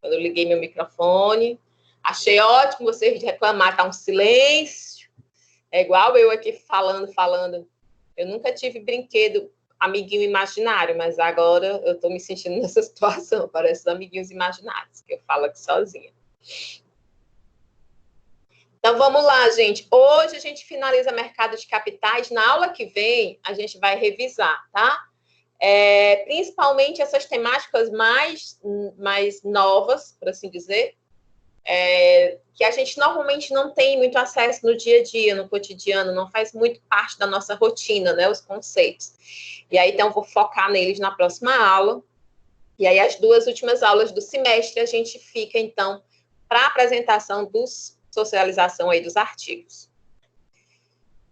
quando eu liguei meu microfone. Achei ótimo vocês reclamar, tá um silêncio. É igual eu aqui falando. Eu nunca tive brinquedo amiguinho imaginário, mas agora eu tô me sentindo nessa situação, parece os amiguinhos imaginários, que eu falo aqui sozinha. Então, vamos lá, gente. Hoje a gente finaliza mercado de capitais. Na aula que vem, a gente vai revisar, tá? Principalmente essas temáticas mais novas, por assim dizer, que a gente normalmente não tem muito acesso no dia a dia, no cotidiano, não faz muito parte da nossa rotina, né, os conceitos. E aí, então, vou focar neles na próxima aula. E aí, as 2 últimas aulas do semestre, a gente fica, então, para a apresentação socialização aí dos artigos.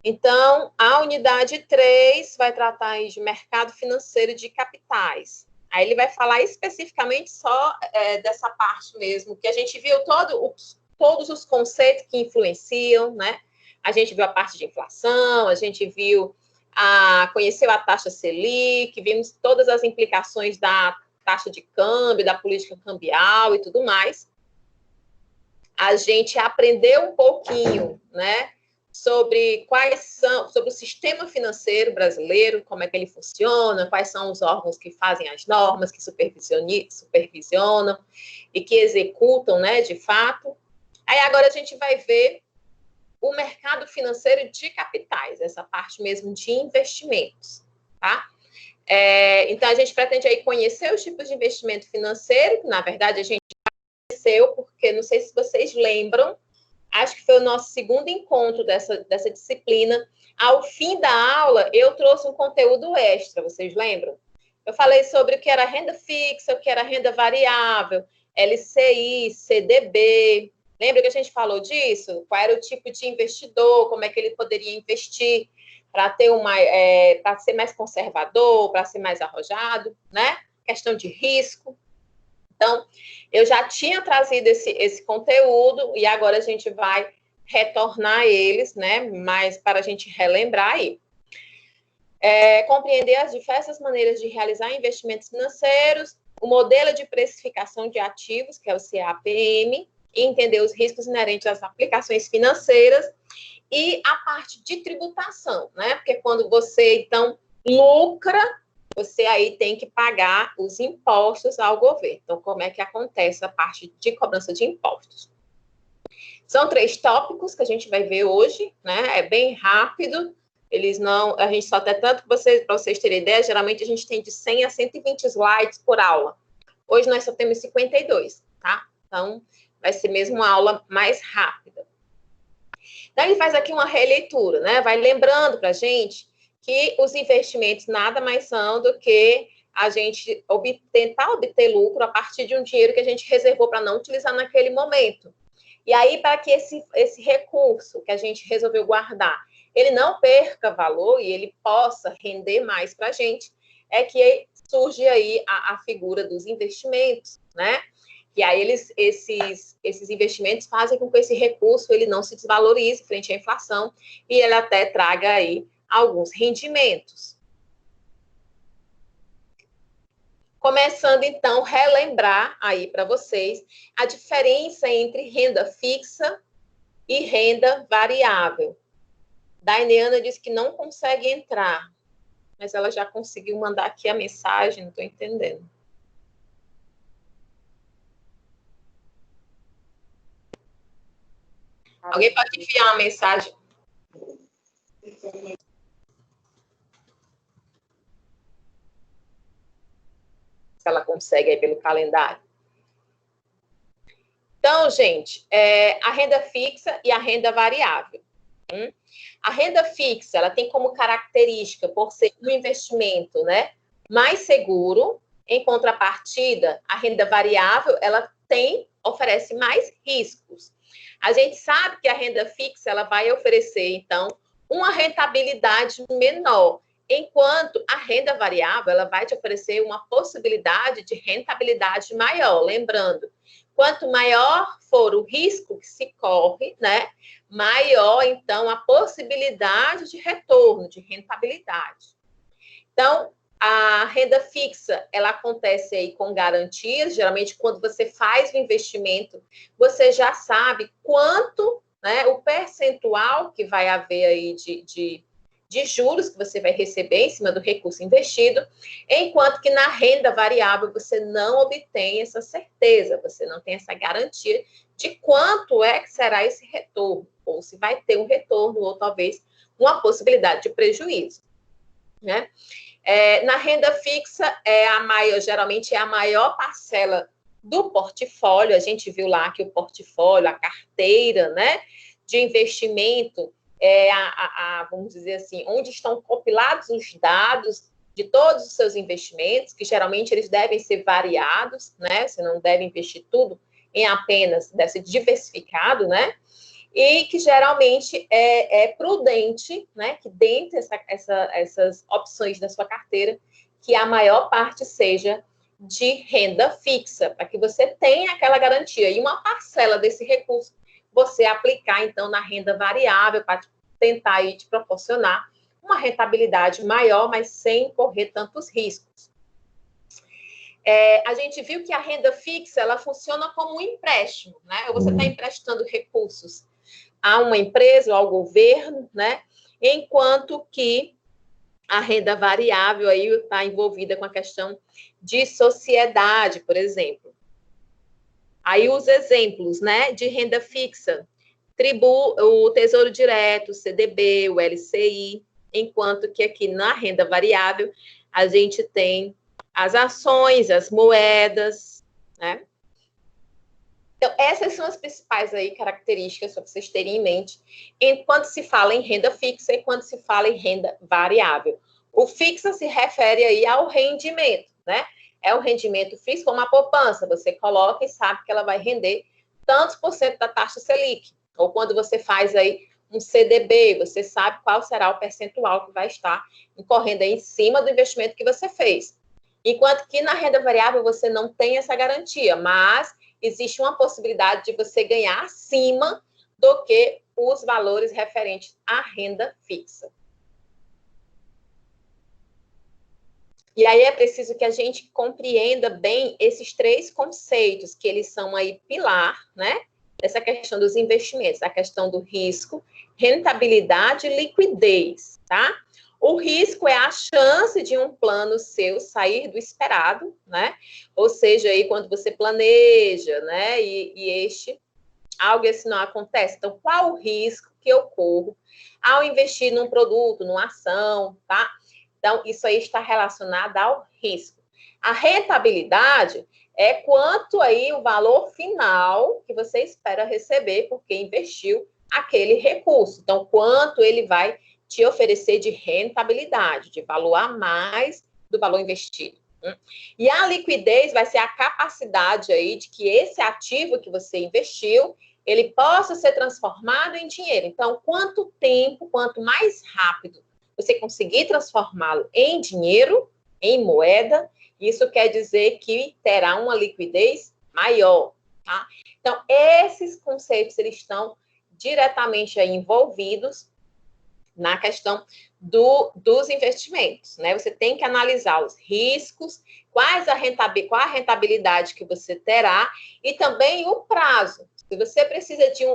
Então, a unidade 3 vai tratar aí de mercado financeiro de capitais. Aí ele vai falar especificamente só dessa parte mesmo, que a gente viu todos os conceitos que influenciam, né? A gente viu a parte de inflação, a gente conheceu a taxa Selic, vimos todas as implicações da taxa de câmbio, da política cambial e tudo mais. A gente aprendeu um pouquinho, né, sobre sobre o sistema financeiro brasileiro, como é que ele funciona, quais são os órgãos que fazem as normas, que supervisionam e que executam, né, de fato. Aí agora a gente vai ver o mercado financeiro de capitais, essa parte mesmo de investimentos, tá? Então, a gente pretende aí conhecer os tipos de investimento financeiro, que, na verdade, a gente porque não sei se vocês lembram, acho que foi o nosso segundo encontro dessa disciplina. Ao fim da aula, eu trouxe um conteúdo extra, vocês lembram? Eu falei sobre o que era renda fixa, o que era renda variável, LCI, CDB. Lembra que a gente falou disso? Qual era o tipo de investidor, como é que ele poderia investir para ser mais conservador, para ser mais arrojado, né? Questão de risco. Então, eu já tinha trazido esse conteúdo e agora a gente vai retornar eles, né? Mas para a gente relembrar aí. Compreender as diversas maneiras de realizar investimentos financeiros, o modelo de precificação de ativos, que é o CAPM, e entender os riscos inerentes às aplicações financeiras e a parte de tributação, né? Porque quando você, então, lucra, você aí tem que pagar os impostos ao governo. Então, como é que acontece a parte de cobrança de impostos? São 3 tópicos que a gente vai ver hoje, né? É bem rápido. A gente só tem tanto para vocês terem ideia, geralmente a gente tem de 100 a 120 slides por aula. Hoje nós só temos 52, tá? Então, vai ser mesmo uma aula mais rápida. Então, ele faz aqui uma releitura, né? Vai lembrando para a gente que os investimentos nada mais são do que a gente tentar obter lucro a partir de um dinheiro que a gente reservou para não utilizar naquele momento. E aí, para que esse recurso que a gente resolveu guardar, ele não perca valor e ele possa render mais para a gente, é que surge aí a figura dos investimentos, né? E aí esses investimentos fazem com que esse recurso ele não se desvalorize frente à inflação e ele até traga aí alguns rendimentos. Começando, então, relembrar aí para vocês a diferença entre renda fixa e renda variável. Daineana disse que não consegue entrar, mas ela já conseguiu mandar aqui a mensagem, não estou entendendo. Alguém pode enviar uma mensagem? Se ela consegue aí pelo calendário. Então, gente, a renda fixa e a renda variável. A renda fixa, ela tem como característica, por ser um investimento, né, mais seguro, em contrapartida, a renda variável, ela oferece mais riscos. A gente sabe que a renda fixa, ela vai oferecer, então, uma rentabilidade menor, enquanto a renda variável, ela vai te oferecer uma possibilidade de rentabilidade maior. Lembrando, quanto maior for o risco que se corre, né, maior, então, a possibilidade de retorno, de rentabilidade. Então, A renda fixa, ela acontece aí com garantias, geralmente quando você faz o investimento, você já sabe quanto, né, o percentual que vai haver aí de juros que você vai receber em cima do recurso investido, enquanto que na renda variável você não obtém essa certeza, você não tem essa garantia de quanto é que será esse retorno, ou se vai ter um retorno, ou talvez uma possibilidade de prejuízo, né? Na renda fixa, geralmente é a maior parcela do portfólio. A gente viu lá que o portfólio, a carteira, né, de investimento, vamos dizer assim, onde estão compilados os dados de todos os seus investimentos, que geralmente eles devem ser variados, né? Você não deve investir tudo em apenas, deve ser diversificado, né? E que geralmente é prudente, né, que dentre essas opções da sua carteira, que a maior parte seja de renda fixa, para que você tenha aquela garantia. E uma parcela desse recurso você aplicar, então, na renda variável, para tentar aí te proporcionar uma rentabilidade maior, mas sem correr tantos riscos. A gente viu que a renda fixa, ela funciona como um empréstimo, né? Você está emprestando recursos a uma empresa ou ao governo, né? Enquanto que a renda variável aí está envolvida com a questão de sociedade, por exemplo. Aí os exemplos, né, de renda fixa, o Tesouro Direto, o CDB, o LCI, enquanto que aqui na renda variável a gente tem as ações, as moedas, né? Então, essas são as principais aí características para vocês terem em mente enquanto se fala em renda fixa e quando se fala em renda variável. O fixa se refere aí ao rendimento, né? É o rendimento fixo, como a poupança. Você coloca e sabe que ela vai render tantos por cento da taxa Selic. Ou quando você faz aí um CDB, você sabe qual será o percentual que vai estar incorrendo aí em cima do investimento que você fez. Enquanto que na renda variável você não tem essa garantia, mas existe uma possibilidade de você ganhar acima do que os valores referentes à renda fixa. E aí é preciso que a gente compreenda bem esses três conceitos, que eles são aí pilar, né? Essa questão dos investimentos, a questão do risco, rentabilidade e liquidez, tá? O risco é a chance de um plano seu sair do esperado, né? Ou seja, aí quando você planeja, né? E algo assim não acontece. Então, qual o risco que eu corro ao investir num produto, numa ação, tá? Então, isso aí está relacionado ao risco. A rentabilidade é quanto aí o valor final que você espera receber porque investiu aquele recurso. Então, quanto ele vai te oferecer de rentabilidade, de valor a mais do valor investido. E a liquidez vai ser a capacidade aí de que esse ativo que você investiu, ele possa ser transformado em dinheiro. Então, quanto tempo, quanto mais rápido você conseguir transformá-lo em dinheiro, em moeda, isso quer dizer que terá uma liquidez maior, tá? Então, esses conceitos, eles estão diretamente aí envolvidos na questão dos investimentos, né? Você tem que analisar os riscos, qual a rentabilidade que você terá e também o prazo. Se você precisa de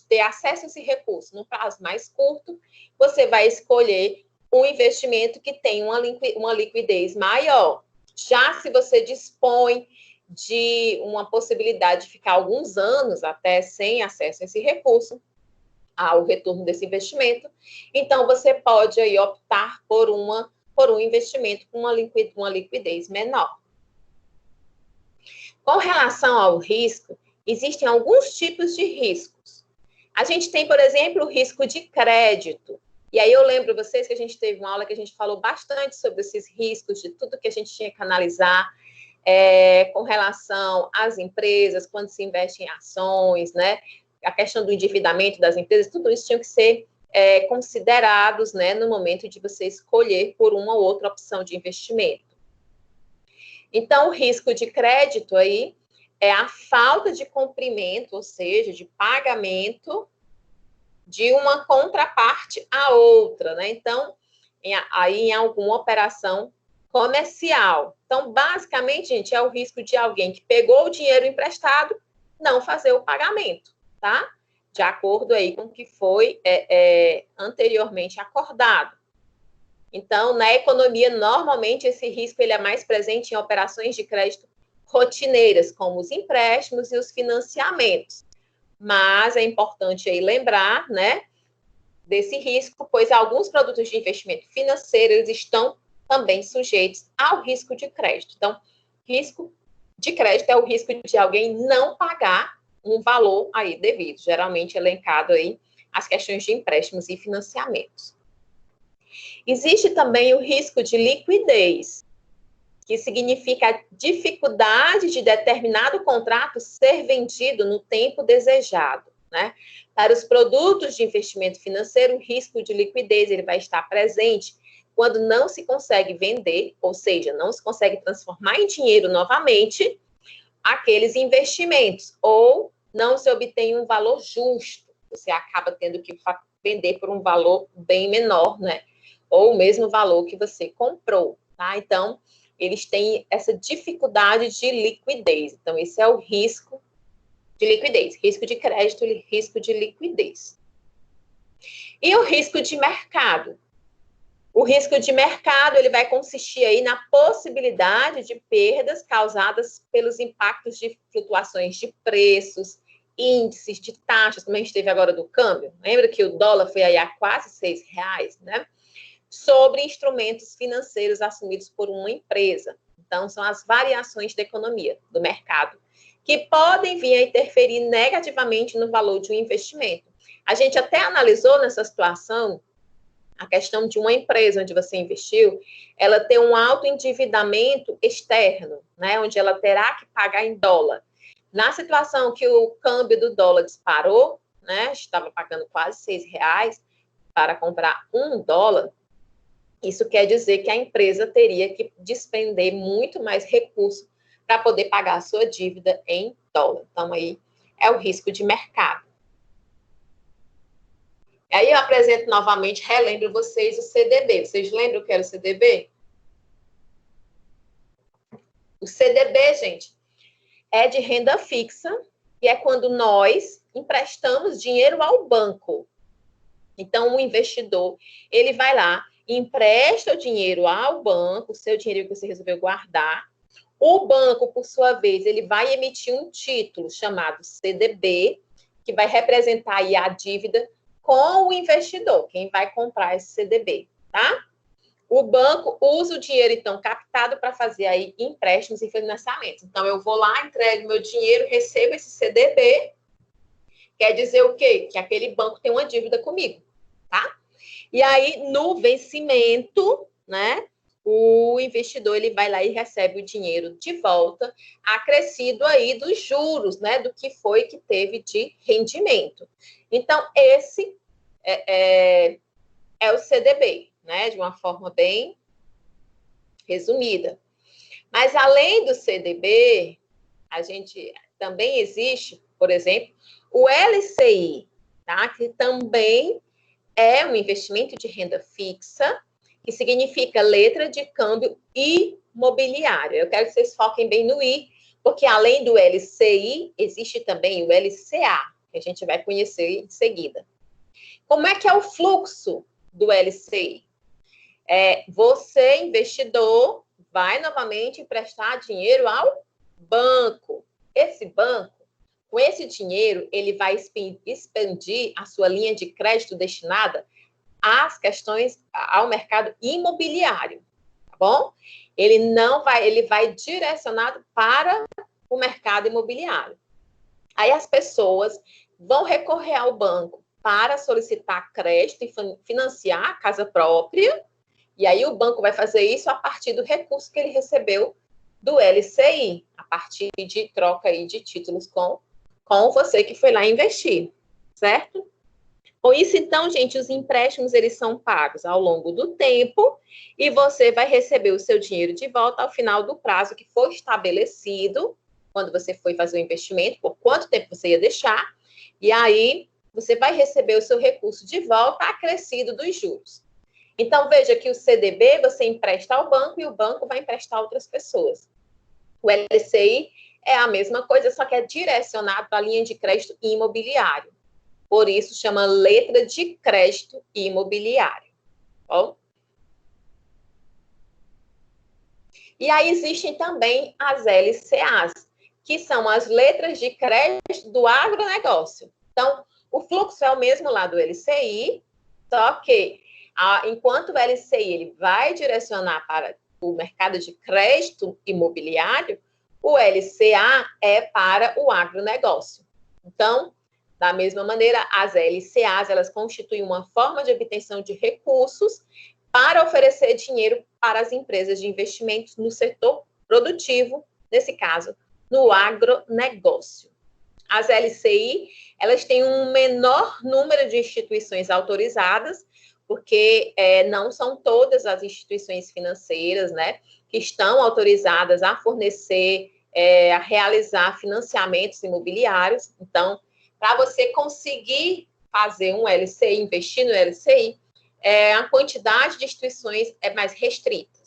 ter acesso a esse recurso num prazo mais curto, você vai escolher um investimento que tem uma liquidez maior. Já se você dispõe de uma possibilidade de ficar alguns anos até sem acesso a esse recurso, ao retorno desse investimento, então você pode aí optar por um investimento com uma liquidez menor. Com relação ao risco, existem alguns tipos de riscos. A gente tem, por exemplo, o risco de crédito. E aí eu lembro vocês que a gente teve uma aula que a gente falou bastante sobre esses riscos, de tudo que a gente tinha que analisar com relação às empresas, quando se investe em ações, né? A questão do endividamento das empresas, tudo isso tinha que ser considerados, né, no momento de você escolher por uma ou outra opção de investimento. Então, o risco de crédito aí é a falta de cumprimento, ou seja, de pagamento de uma contraparte a outra, né? Então, aí em alguma operação comercial. Então, basicamente, gente, é o risco de alguém que pegou o dinheiro emprestado não fazer o pagamento, tá? De acordo aí com o que foi anteriormente acordado. Então, na economia, normalmente, esse risco ele é mais presente em operações de crédito rotineiras, como os empréstimos e os financiamentos. Mas é importante aí lembrar, né, desse risco, pois alguns produtos de investimento financeiro eles estão também sujeitos ao risco de crédito. Então, risco de crédito é o risco de alguém não pagar um valor aí devido, geralmente elencado aí as questões de empréstimos e financiamentos. Existe também o risco de liquidez, que significa a dificuldade de determinado contrato ser vendido no tempo desejado, né? Para os produtos de investimento financeiro, o risco de liquidez ele vai estar presente quando não se consegue vender, ou seja, não se consegue transformar em dinheiro novamente aqueles investimentos, ou não se obtém um valor justo, você acaba tendo que vender por um valor bem menor, né? Ou o mesmo valor que você comprou, tá? Então, eles têm essa dificuldade de liquidez. Então, esse é o risco de liquidez. Risco de crédito e risco de liquidez. E o risco de mercado? O risco de mercado, ele vai consistir aí na possibilidade de perdas causadas pelos impactos de flutuações de preços, índices de taxas, como a gente teve agora do câmbio. Lembra que o dólar foi aí a quase R$6, né? Sobre instrumentos financeiros assumidos por uma empresa. Então, são as variações da economia, do mercado, que podem vir a interferir negativamente no valor de um investimento. A gente até analisou nessa situação a questão de uma empresa onde você investiu, ela ter um alto endividamento externo, né, onde ela terá que pagar em dólar. Na situação que o câmbio do dólar disparou, né, estava pagando quase R$6 para comprar $1, isso quer dizer que a empresa teria que despender muito mais recurso para poder pagar a sua dívida em dólar. Então, aí é o risco de mercado. Aí eu apresento novamente, relembro vocês o CDB. Vocês lembram o que era o CDB? O CDB, gente, é de renda fixa e é quando nós emprestamos dinheiro ao banco. Então, o investidor, ele vai lá, empresta o dinheiro ao banco, o seu dinheiro que você resolveu guardar. O banco, por sua vez, ele vai emitir um título chamado CDB, que vai representar aí a dívida com o investidor, quem vai comprar esse CDB, tá? O banco usa o dinheiro, então, captado para fazer aí empréstimos e financiamentos. Então, eu vou lá, entrego meu dinheiro, recebo esse CDB, quer dizer o quê? Que aquele banco tem uma dívida comigo, tá? E aí, no vencimento, né, o investidor, ele vai lá e recebe o dinheiro de volta, acrescido aí dos juros, né, do que foi que teve de rendimento. Então, esse é o CDB, né, de uma forma bem resumida. Mas, além do CDB, a gente também existe, por exemplo, o LCI, tá, que também é um investimento de renda fixa, que significa letra de câmbio imobiliário. Eu quero que vocês foquem bem no I, porque além do LCI, existe também o LCA, que a gente vai conhecer em seguida. Como é que é o fluxo do LCI? Você, investidor, vai novamente emprestar dinheiro ao banco. Esse banco, com esse dinheiro, ele vai expandir a sua linha de crédito destinada às questões ao mercado imobiliário, tá bom? Ele vai direcionado para o mercado imobiliário. Aí as pessoas vão recorrer ao banco para solicitar crédito e financiar a casa própria, e aí o banco vai fazer isso a partir do recurso que ele recebeu do LCI, a partir de troca aí de títulos com você que foi lá investir, certo? Com isso, então, gente, os empréstimos, eles são pagos ao longo do tempo e você vai receber o seu dinheiro de volta ao final do prazo que foi estabelecido, quando você foi fazer o investimento, por quanto tempo você ia deixar, e aí você vai receber o seu recurso de volta acrescido dos juros. Então, veja que o CDB você empresta ao banco e o banco vai emprestar a outras pessoas. O LCI é a mesma coisa, só que é direcionado para a linha de crédito imobiliário. Por isso, chama letra de crédito imobiliário. Bom? E aí existem também as LCAs, que são as letras de crédito do agronegócio. Então, o fluxo é o mesmo lá do LCI, só que enquanto o LCI ele vai direcionar para o mercado de crédito imobiliário, o LCA é para o agronegócio. Então, da mesma maneira, as LCAs, elas constituem uma forma de obtenção de recursos para oferecer dinheiro para as empresas de investimentos no setor produtivo, nesse caso, no agronegócio. As LCI, elas têm um menor número de instituições autorizadas, porque não são todas as instituições financeiras, né, que estão autorizadas a fornecer, a realizar financiamentos imobiliários. Então, para você conseguir fazer um LCI, investir no LCI, a quantidade de instituições é mais restrita.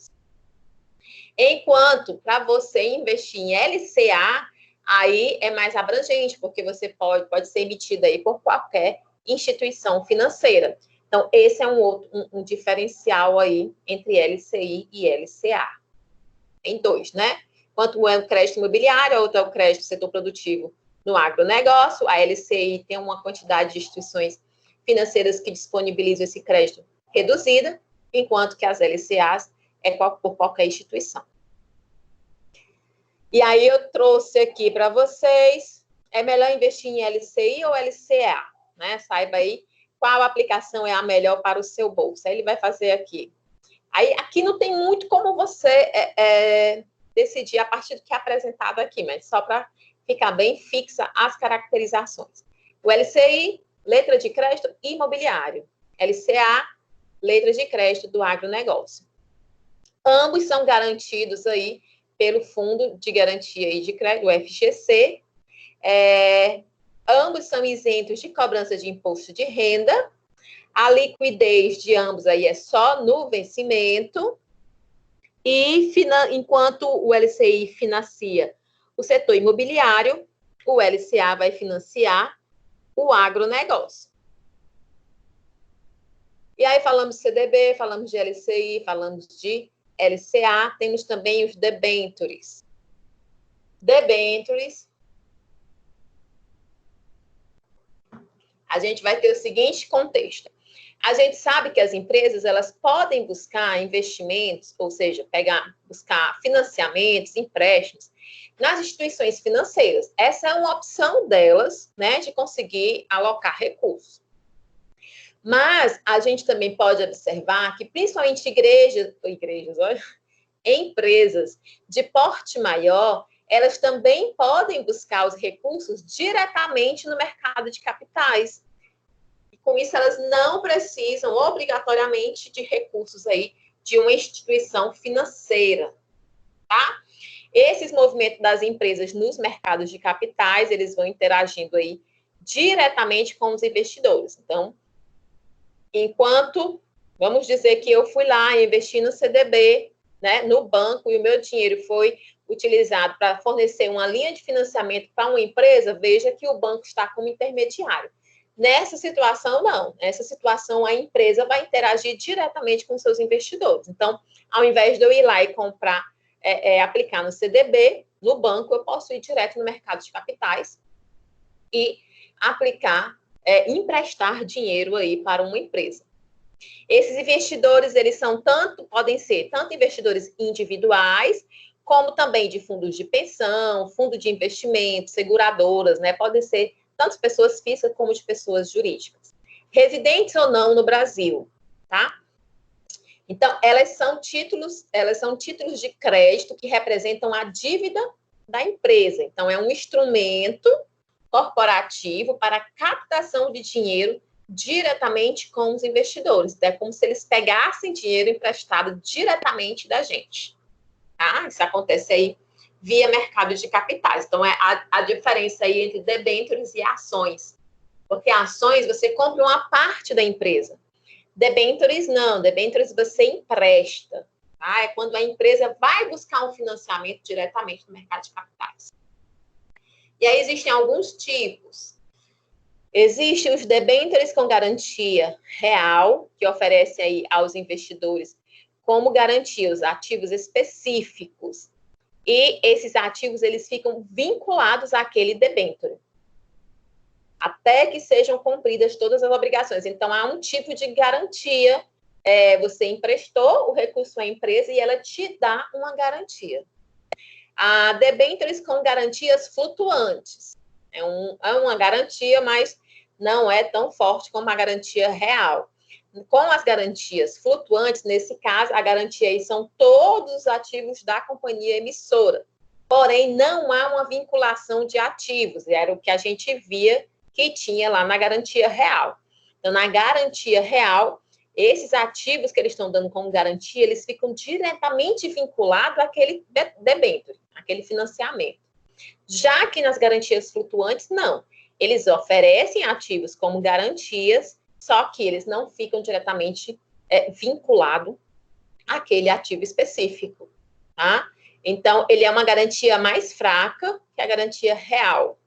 Enquanto, para você investir em LCA, aí é mais abrangente, porque você pode ser emitido aí por qualquer instituição financeira. Então, esse é um diferencial aí entre LCI e LCA. Tem dois, né? Enquanto um é o crédito imobiliário, outro é o crédito do setor produtivo no agronegócio, a LCI tem uma quantidade de instituições financeiras que disponibilizam esse crédito reduzida, enquanto que as LCAs é por qualquer instituição. E aí eu trouxe aqui para vocês, é melhor investir em LCI ou LCA, né? Saiba aí qual aplicação é a melhor para o seu bolso. Aí ele vai fazer aqui. Aí aqui não tem muito como você decidir a partir do que é apresentado aqui, mas só para ficar bem fixa as caracterizações. O LCI, letra de crédito imobiliário. LCA, letra de crédito do agronegócio. Ambos são garantidos aí pelo Fundo de Garantia e de Crédito, o FGC. Ambos são isentos de cobrança de imposto de renda. A liquidez de ambos aí é só no vencimento. E enquanto o LCI financia o setor imobiliário, o LCA vai financiar o agronegócio. E aí falamos de CDB, falamos de LCI, falamos de LCA, temos também os debentures. Debentures, a gente vai ter o seguinte contexto. A gente sabe que as empresas, elas podem buscar investimentos, ou seja, buscar financiamentos, empréstimos, nas instituições financeiras. Essa é uma opção delas, né, de conseguir alocar recursos. Mas a gente também pode observar que, principalmente empresas de porte maior, elas também podem buscar os recursos diretamente no mercado de capitais. E com isso, elas não precisam obrigatoriamente de recursos aí de uma instituição financeira, tá? Esses movimentos das empresas nos mercados de capitais, eles vão interagindo aí diretamente com os investidores. Então, enquanto, vamos dizer que eu fui lá e investi no CDB, né, no banco, e o meu dinheiro foi utilizado para fornecer uma linha de financiamento para uma empresa, veja que o banco está como intermediário. Nessa situação, não. Nessa situação, a empresa vai interagir diretamente com seus investidores. Então, ao invés de eu ir lá e comprar, aplicar no CDB, no banco, eu posso ir direto no mercado de capitais e aplicar, emprestar dinheiro aí para uma empresa. Esses investidores, eles podem ser tanto investidores individuais, como também de fundos de pensão, fundo de investimento, seguradoras, né? Podem ser tanto pessoas físicas como de pessoas jurídicas. Residentes ou não no Brasil, tá? Então, elas são títulos de crédito que representam a dívida da empresa. Então, é um instrumento corporativo para captação de dinheiro diretamente com os investidores. É como se eles pegassem dinheiro emprestado diretamente da gente. Tá? Isso acontece aí via mercado de capitais. Então, é a diferença aí entre debêntures e ações. Porque ações, você compra uma parte da empresa. Debêntures não, debêntures você empresta. Tá? É quando a empresa vai buscar um financiamento diretamente no mercado de capitais. E aí existem alguns tipos. Existem os debêntures com garantia real, que oferece aí aos investidores como garantia os ativos específicos. E esses ativos, eles ficam vinculados àquele debênture, até que sejam cumpridas todas as obrigações. Então, há um tipo de garantia. Você emprestou o recurso à empresa e ela te dá uma garantia. A debêntures com garantias flutuantes. É uma garantia, mas não é tão forte como a garantia real. Com as garantias flutuantes, nesse caso, a garantia aí são todos os ativos da companhia emissora. Porém, não há uma vinculação de ativos. Era o que a gente via que tinha lá na garantia real. Então, na garantia real, esses ativos que eles estão dando como garantia, eles ficam diretamente vinculados àquele debênture, àquele financiamento. Já que nas garantias flutuantes, não. Eles oferecem ativos como garantias, só que eles não ficam diretamente vinculados àquele ativo específico, tá? Então, ele é uma garantia mais fraca que a garantia real.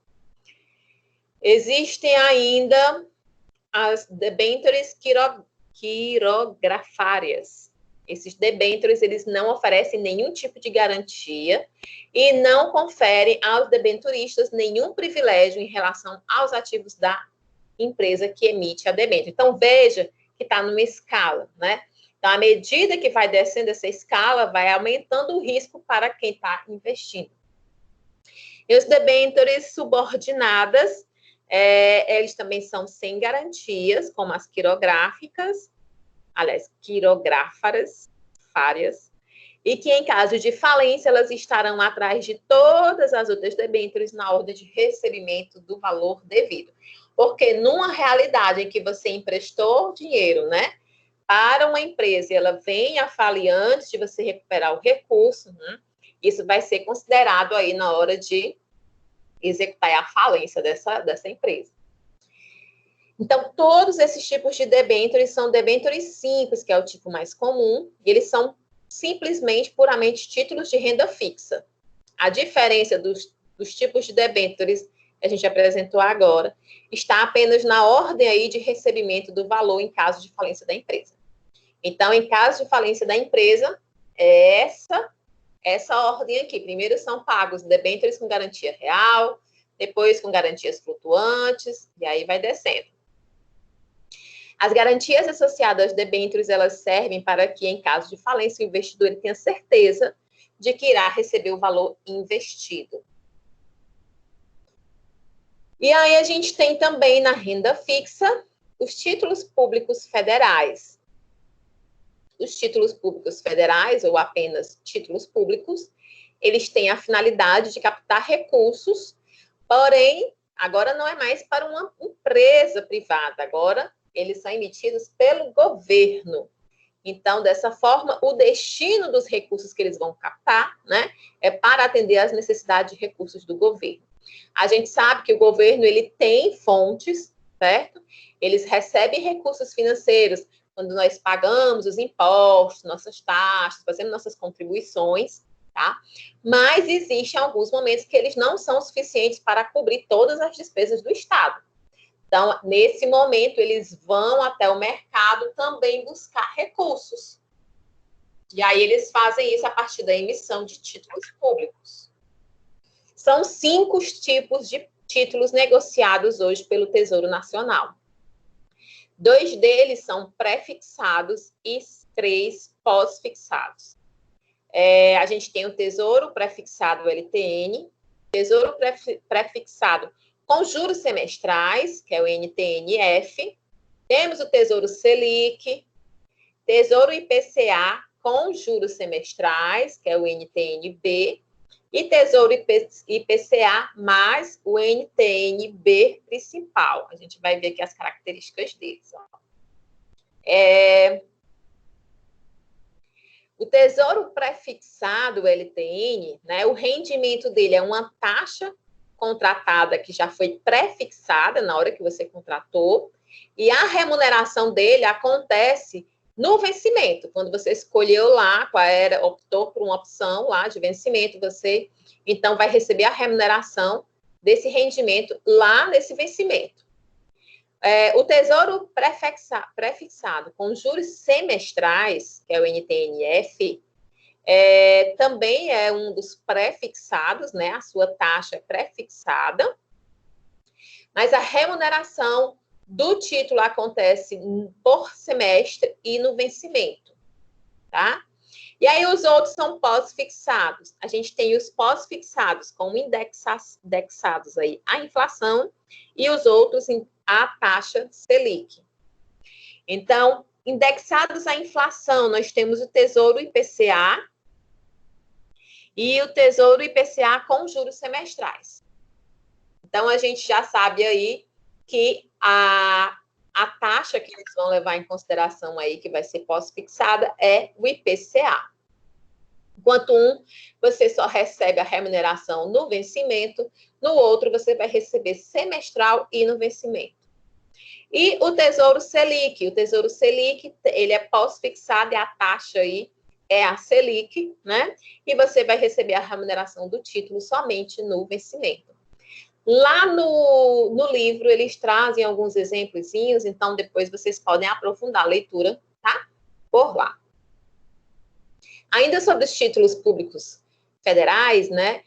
Existem ainda as debêntures quirografárias. Esses debêntures, eles não oferecem nenhum tipo de garantia e não conferem aos debenturistas nenhum privilégio em relação aos ativos da empresa que emite a debênture. Então, veja que está numa escala, né? Então, à medida que vai descendo essa escala, vai aumentando o risco para quem está investindo. E os debêntures subordinadas, eles também são sem garantias, como as quirográficas, aliás, quirográfaras, e que em caso de falência, elas estarão atrás de todas as outras debêntures na ordem de recebimento do valor devido. Porque numa realidade em que você emprestou dinheiro, né, para uma empresa e ela vem a falir antes de você recuperar o recurso, né, isso vai ser considerado aí na hora de executar a falência dessa empresa. Então, todos esses tipos de debêntures são debêntures simples, que é o tipo mais comum, e eles são simplesmente, puramente títulos de renda fixa. A diferença dos tipos de debêntures que a gente apresentou agora está apenas na ordem aí de recebimento do valor em caso de falência da empresa. Então, em caso de falência da empresa, é essa ordem aqui. Primeiro são pagos debêntures com garantia real, depois com garantias flutuantes, e aí vai descendo. As garantias associadas aos debêntures, elas servem para que, em caso de falência, o investidor tenha certeza de que irá receber o valor investido. E aí a gente tem também na renda fixa os títulos públicos federais. Os títulos públicos federais, ou apenas títulos públicos, eles têm a finalidade de captar recursos, porém, agora não é mais para uma empresa privada, agora eles são emitidos pelo governo. Então, dessa forma, o destino dos recursos que eles vão captar, né, é para atender às necessidades de recursos do governo. A gente sabe que o governo, ele tem fontes, certo? Eles recebem recursos financeiros quando nós pagamos os impostos, nossas taxas, fazendo nossas contribuições, tá? Mas existem alguns momentos que eles não são suficientes para cobrir todas as despesas do Estado. Então, nesse momento, eles vão até o mercado também buscar recursos. E aí, eles fazem isso a partir da emissão de títulos públicos. São 5 tipos de títulos negociados hoje pelo Tesouro Nacional. 2 deles são pré-fixados e 3 pós-fixados. A gente tem o Tesouro Pré-fixado LTN, Tesouro Pré-fixado com juros semestrais, que é o NTNF. Temos o Tesouro Selic, Tesouro IPCA com juros semestrais, que é o NTNB, e Tesouro IPCA mais o NTNB principal. A gente vai ver aqui as características deles. O Tesouro Pré-fixado, o LTN, né, o rendimento dele é uma taxa contratada que já foi pré-fixada na hora que você contratou, E a remuneração dele acontece no vencimento, quando você escolheu lá qual era, optou por uma opção lá de vencimento, você então vai receber a remuneração desse rendimento lá nesse vencimento. O Tesouro prefixado com juros semestrais, que é o NTNF, também é um dos prefixados, né? A sua taxa é prefixada, mas a remuneração do título acontece por semestre e no vencimento, tá? E aí os outros são pós-fixados. A gente tem os pós-fixados como indexados aí à inflação e os outros à taxa Selic. Então, indexados à inflação, nós temos o Tesouro IPCA e o Tesouro IPCA com juros semestrais. Então, a gente já sabe aí que a taxa que eles vão levar em consideração aí, que vai ser pós-fixada, é o IPCA. Enquanto você só recebe a remuneração no vencimento, no outro você vai receber semestral e no vencimento. E o Tesouro Selic, ele é pós-fixado e a taxa aí é a Selic, né? E você vai receber a remuneração do título somente no vencimento. Lá no livro, eles trazem alguns exemplozinhos, então depois vocês podem aprofundar a leitura, tá? Por lá. Ainda sobre os títulos públicos federais, né?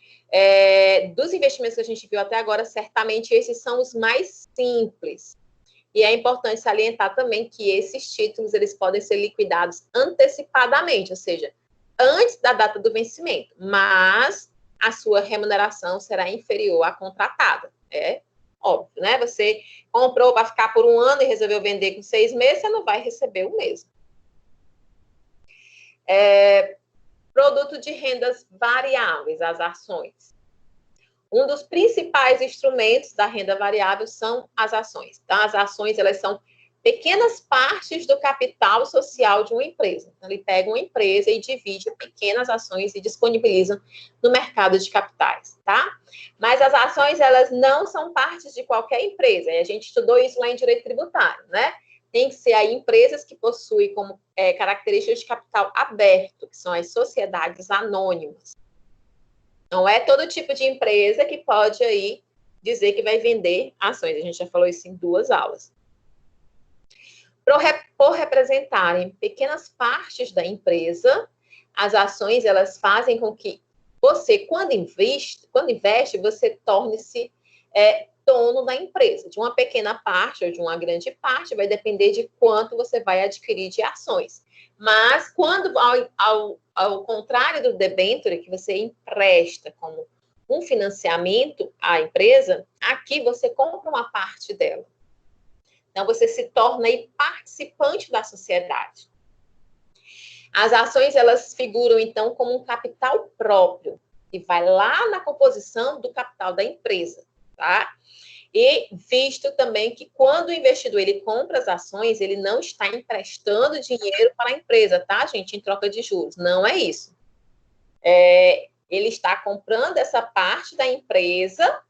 Dos investimentos que a gente viu até agora, certamente esses são os mais simples. E é importante salientar também que esses títulos, eles podem ser liquidados antecipadamente, ou seja, antes da data do vencimento, mas a sua remuneração será inferior à contratada. É óbvio, né? Você comprou para ficar por um ano e resolveu vender com 6 meses, você não vai receber o mesmo. Produto de rendas variáveis, as ações. Um dos principais instrumentos da renda variável são as ações. Então, as ações, elas são pequenas partes do capital social de uma empresa. Então, ele pega uma empresa e divide em pequenas ações e disponibiliza no mercado de capitais, tá? Mas as ações, elas não são partes de qualquer empresa. E a gente estudou isso lá em direito tributário, né? Tem que ser aí empresas que possuem como características de capital aberto, que são as sociedades anônimas. Não é todo tipo de empresa que pode aí dizer que vai vender ações. A gente já falou isso em 2 aulas. Por representarem pequenas partes da empresa, as ações, elas fazem com que você, quando investe, você torne-se dono da empresa. De uma pequena parte ou de uma grande parte, vai depender de quanto você vai adquirir de ações. Mas, quando, ao contrário do debênture, que você empresta como um financiamento à empresa, aqui você compra uma parte dela. Então, você se torna aí participante da sociedade. As ações, elas figuram, então, como um capital próprio, que vai lá na composição do capital da empresa, tá? E visto também que quando o investidor ele compra as ações, ele não está emprestando dinheiro para a empresa, tá, gente? Em troca de juros. Não é isso. Ele está comprando essa parte da empresa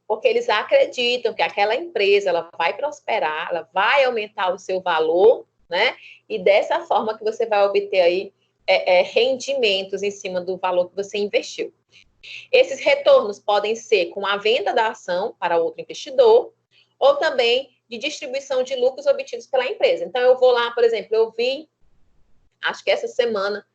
porque eles acreditam que aquela empresa ela vai prosperar, ela vai aumentar o seu valor, né? E dessa forma que você vai obter aí rendimentos em cima do valor que você investiu. Esses retornos podem ser com a venda da ação para outro investidor ou também de distribuição de lucros obtidos pela empresa. Então, eu vou lá, por exemplo, eu vi, acho que essa semana,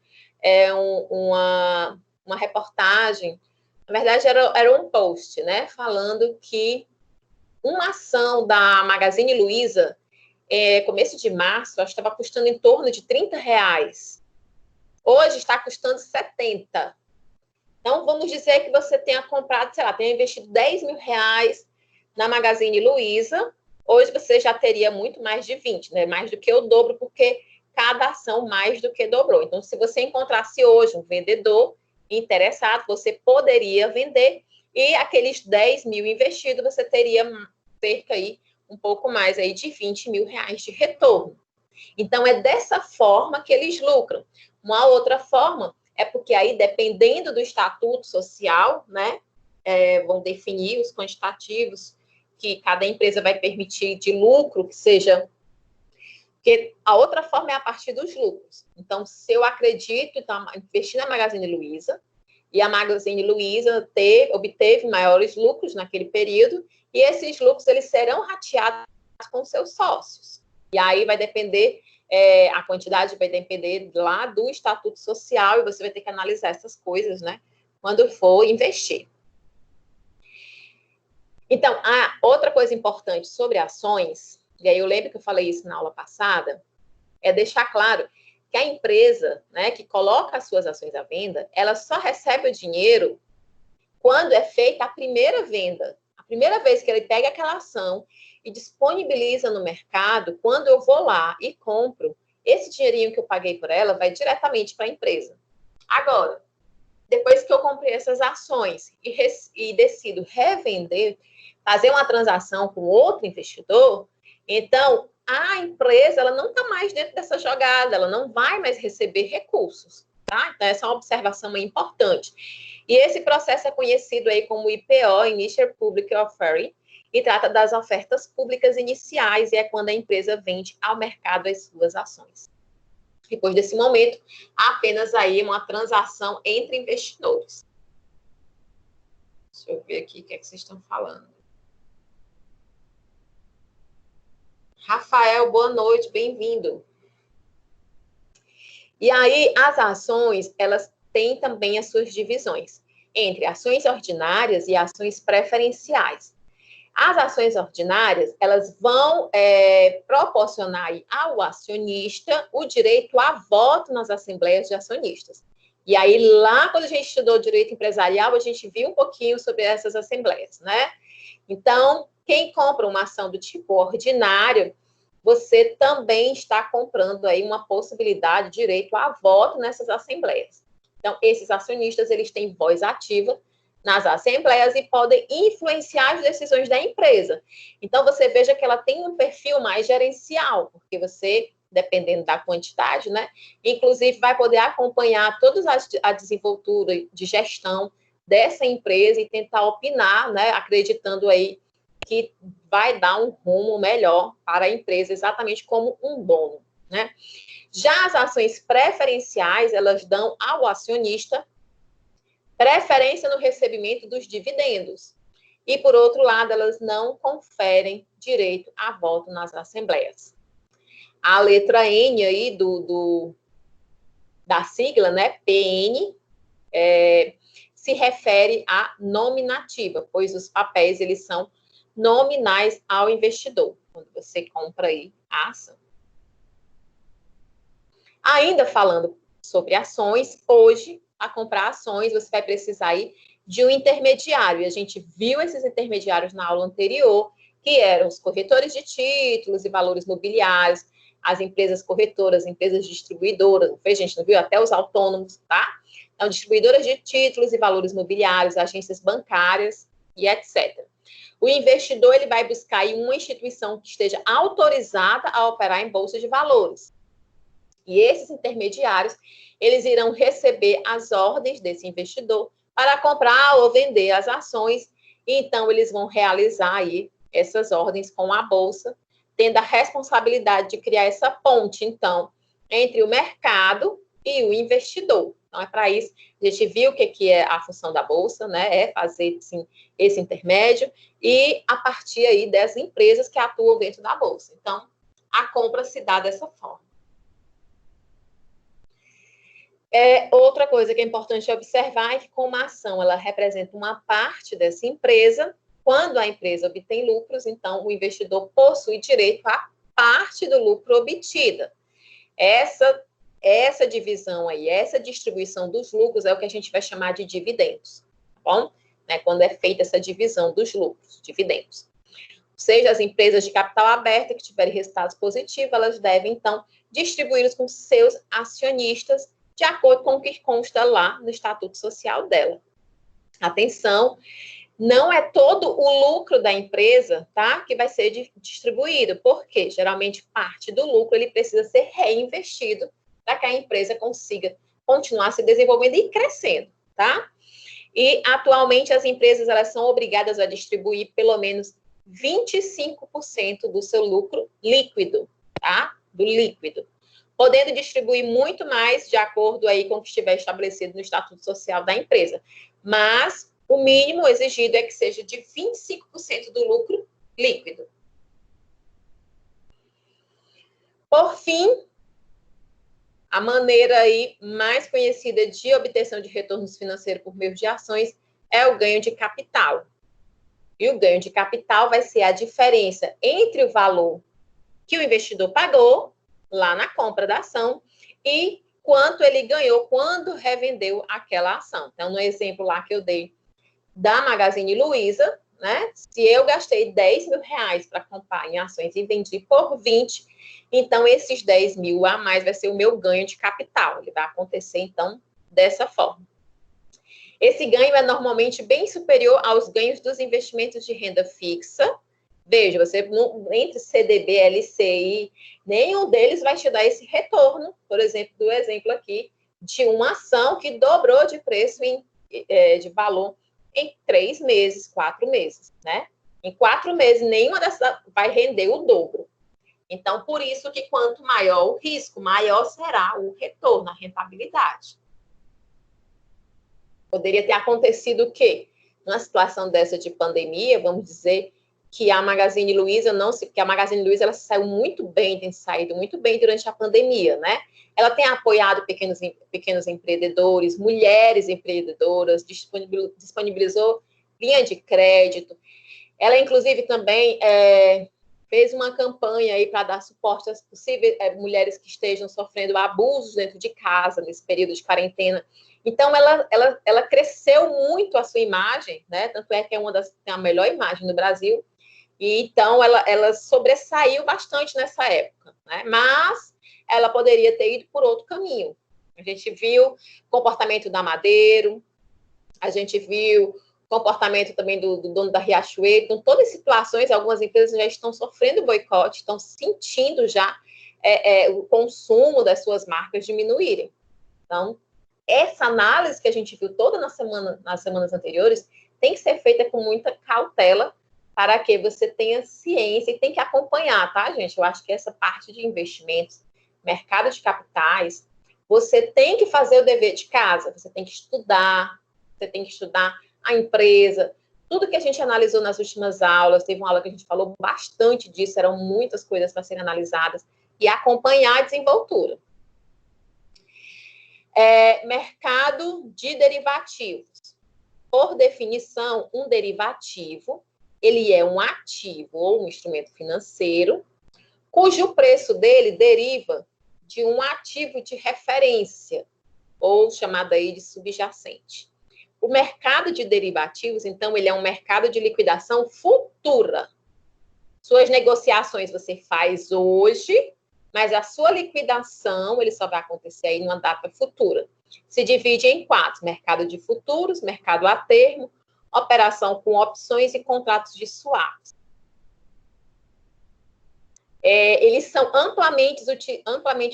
uma reportagem, na verdade era um post, né, falando que uma ação da Magazine Luiza, começo de março, acho que estava custando em torno de R$30. Hoje está custando 70. Então, vamos dizer que você tenha comprado, sei lá, tenha investido R$10.000 na Magazine Luiza, hoje você já teria muito mais de 20, né? Mais do que o dobro, porque cada ação mais do que dobrou. Então, se você encontrasse hoje um vendedor interessado, você poderia vender e aqueles 10 mil investidos, você teria cerca aí, um pouco mais aí de R$20.000 de retorno. Então, é dessa forma que eles lucram. Uma outra forma é porque aí, dependendo do estatuto social, né, vão definir os quantitativos que cada empresa vai permitir de lucro, que seja... Porque a outra forma é a partir dos lucros. Então, se eu acredito em investir na Magazine Luiza, e a Magazine Luiza obteve maiores lucros naquele período, e esses lucros eles serão rateados com seus sócios. E aí vai depender, a quantidade vai depender lá do Estatuto Social, e você vai ter que analisar essas coisas, né, quando for investir. Então, a outra coisa importante sobre ações, e aí eu lembro que eu falei isso na aula passada, é deixar claro que a empresa, né, que coloca as suas ações à venda, ela só recebe o dinheiro quando é feita a primeira venda. A primeira vez que ele pega aquela ação e disponibiliza no mercado, quando eu vou lá e compro, esse dinheirinho que eu paguei por ela vai diretamente para a empresa. Agora, depois que eu comprei essas ações e decido revender, fazer uma transação com outro investidor, então a empresa ela não está mais dentro dessa jogada, ela não vai mais receber recursos, tá? Então essa é uma observação importante. E esse processo é conhecido aí como IPO, Initial Public Offering, e trata das ofertas públicas iniciais, e é quando a empresa vende ao mercado as suas ações. Depois desse momento, há apenas aí uma transação entre investidores. Deixa eu ver aqui o que é que vocês estão falando. Rafael, boa noite, bem-vindo. E aí, as ações, elas têm também as suas divisões entre ações ordinárias e ações preferenciais. As ações ordinárias, elas vão proporcionar ao acionista o direito a voto nas assembleias de acionistas. E aí, lá, quando a gente estudou direito empresarial, a gente viu um pouquinho sobre essas assembleias, né? Então, quem compra uma ação do tipo ordinário, você também está comprando aí uma possibilidade de direito a voto nessas assembleias. Então, esses acionistas, eles têm voz ativa nas assembleias e podem influenciar as decisões da empresa. Então, você veja que ela tem um perfil mais gerencial, porque você, dependendo da quantidade, né, inclusive vai poder acompanhar toda a desenvoltura de gestão dessa empresa e tentar opinar, né, acreditando aí que vai dar um rumo melhor para a empresa, exatamente como um dono, né? Já as ações preferenciais, elas dão ao acionista preferência no recebimento dos dividendos. E, por outro lado, elas não conferem direito a voto nas assembleias. A letra N aí da sigla, né, PN, se refere à nominativa, pois os papéis, eles são nominais ao investidor, quando você compra aí a ação. Ainda falando sobre ações, hoje, a comprar ações, você vai precisar aí de um intermediário. E a gente viu esses intermediários na aula anterior, que eram os corretores de títulos e valores mobiliários, as empresas corretoras, empresas distribuidoras, a gente não viu? Até os autônomos, tá? Então, distribuidoras de títulos e valores mobiliários, agências bancárias e etc. O investidor, ele vai buscar aí uma instituição que esteja autorizada a operar em bolsa de valores. E esses intermediários, eles irão receber as ordens desse investidor para comprar ou vender as ações. E então, eles vão realizar aí essas ordens com a bolsa, tendo a responsabilidade de criar essa ponte, então, entre o mercado e o investidor. Então, é para isso, a gente viu o que é a função da bolsa, né? É fazer, sim, esse intermédio, e a partir aí das empresas que atuam dentro da bolsa. Então, a compra se dá dessa forma. Outra coisa que é importante observar é que, como a ação ela representa uma parte dessa empresa, quando a empresa obtém lucros, então o investidor possui direito à parte do lucro obtida. Essa divisão aí, essa distribuição dos lucros é o que a gente vai chamar de dividendos, tá bom? Né, quando é feita essa divisão dos lucros, dividendos. Ou seja, as empresas de capital aberto que tiverem resultados positivos, elas devem, então, distribuí-los com seus acionistas de acordo com o que consta lá no Estatuto Social dela. Atenção, não é todo o lucro da empresa, tá, que vai ser distribuído, porque geralmente parte do lucro ele precisa ser reinvestido para que a empresa consiga continuar se desenvolvendo e crescendo, tá? E atualmente as empresas elas são obrigadas a distribuir pelo menos 25% do seu lucro líquido, tá? Do líquido. Podendo distribuir muito mais de acordo aí com o que estiver estabelecido no Estatuto Social da empresa. Mas o mínimo exigido é que seja de 25% do lucro líquido. Por fim, a maneira aí mais conhecida de obtenção de retornos financeiros por meio de ações é o ganho de capital. E o ganho de capital vai ser a diferença entre o valor que o investidor pagou lá na compra da ação e quanto ele ganhou quando revendeu aquela ação. Então, no exemplo lá que eu dei da Magazine Luiza, né? Se eu gastei 10 mil reais para comprar em ações e vendi por 20, então esses 10 mil a mais vai ser o meu ganho de capital. Ele vai acontecer, então, dessa forma. Esse ganho é normalmente bem superior aos ganhos dos investimentos de renda fixa. Veja, você entre CDB, LCI, nenhum deles vai te dar esse retorno, por exemplo, do exemplo aqui, de uma ação que dobrou de preço de valor em 3 meses, 4 meses, né? Em 4 meses, nenhuma dessas vai render o dobro. Então, por isso que quanto maior o risco, maior será o retorno, a rentabilidade. Poderia ter acontecido o quê? Numa situação dessa de pandemia, vamos dizer que a Magazine Luiza que a Magazine Luiza ela saiu muito bem, tem saído muito bem durante a pandemia, né? Ela tem apoiado pequenos empreendedores, mulheres empreendedoras, disponibilizou linha de crédito. Ela, inclusive, também fez uma campanha aí para dar suporte às possíveis mulheres que estejam sofrendo abusos dentro de casa, nesse período de quarentena. Então, ela cresceu muito a sua imagem, né? Tanto é que é tem a melhor imagem no Brasil. E, então, ela sobressaiu bastante nessa época, né? Mas ela poderia ter ido por outro caminho. A gente viu o comportamento da Madeiro, a gente viu o comportamento também do dono da Riachuelo. Então, todas as situações, algumas empresas já estão sofrendo boicote, estão sentindo já o consumo das suas marcas diminuírem. Então, essa análise que a gente viu toda nas semanas anteriores tem que ser feita com muita cautela para que você tenha ciência e tem que acompanhar, tá, gente? Eu acho que essa parte de investimentos, mercado de capitais, você tem que fazer o dever de casa, você tem que estudar a empresa, tudo que a gente analisou nas últimas aulas, teve uma aula que a gente falou bastante disso, eram muitas coisas para serem analisadas, e acompanhar a desenvoltura. Mercado de derivativos. Por definição, um derivativo, ele é um ativo ou um instrumento financeiro, cujo preço dele deriva de um ativo de referência, ou chamado aí de subjacente. O mercado de derivativos, então, ele é um mercado de liquidação futura. Suas negociações você faz hoje, mas a sua liquidação, ele só vai acontecer aí numa data futura. Se divide em 4, mercado de futuros, mercado a termo, operação com opções e contratos de swaps. Eles são amplamente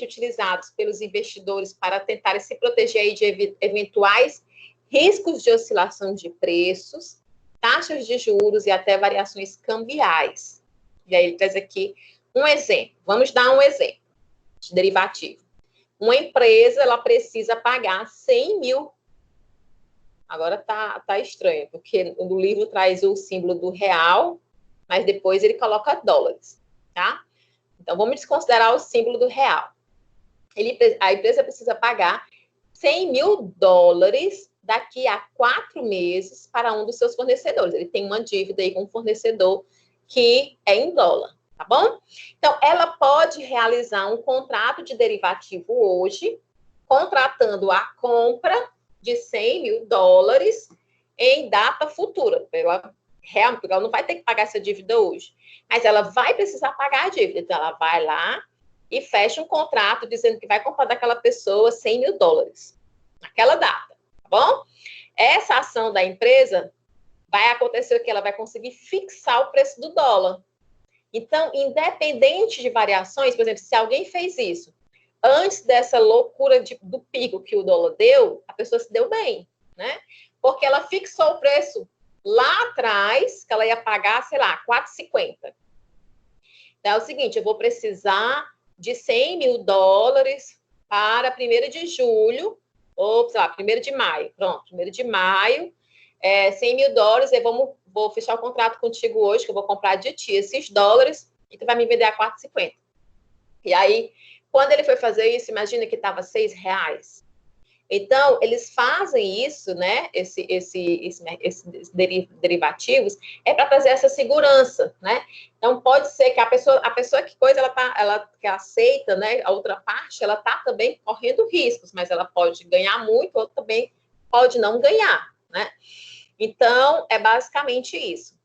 utilizados pelos investidores para tentarem se proteger aí de eventuais riscos de oscilação de preços, taxas de juros e até variações cambiais. E aí ele traz aqui um exemplo. Vamos dar um exemplo de derivativo. Uma empresa, ela precisa pagar 100 mil. Agora tá estranho, porque no livro traz o símbolo do real, mas depois ele coloca dólares, tá? Então, vamos desconsiderar o símbolo do real. A empresa precisa pagar 100 mil dólares daqui a 4 meses para um dos seus fornecedores. Ele tem uma dívida aí com um fornecedor que é em dólar, tá bom? Então, ela pode realizar um contrato de derivativo hoje, contratando a compra de 100 mil dólares em data futura. Porque ela não vai ter que pagar essa dívida hoje, mas ela vai precisar pagar a dívida. Então, ela vai lá e fecha um contrato dizendo que vai comprar daquela pessoa 100 mil dólares naquela data, tá bom? Essa ação da empresa vai acontecer o que? Ela vai conseguir fixar o preço do dólar. Então, independente de variações, por exemplo, se alguém fez isso antes dessa loucura do pico que o dólar deu, a pessoa se deu bem, né? Porque ela fixou o preço lá atrás, que ela ia pagar, sei lá, 4,50. Então, é o seguinte, eu vou precisar de 100 mil dólares para 1º de julho, ou, sei lá, 1º de maio. Pronto, 1º de maio, 100 mil dólares, e vou fechar o contrato contigo hoje, que eu vou comprar de ti esses dólares, e tu vai me vender a 4,50. E aí, quando ele foi fazer isso, imagina que estava R$6. Então, eles fazem isso, né? Esses derivativos, é para trazer essa segurança, né? Então, pode ser que a pessoa que coisa, ela que aceita, né? A outra parte, ela está também correndo riscos, mas ela pode ganhar muito, ou também pode não ganhar, né? Então, é basicamente isso.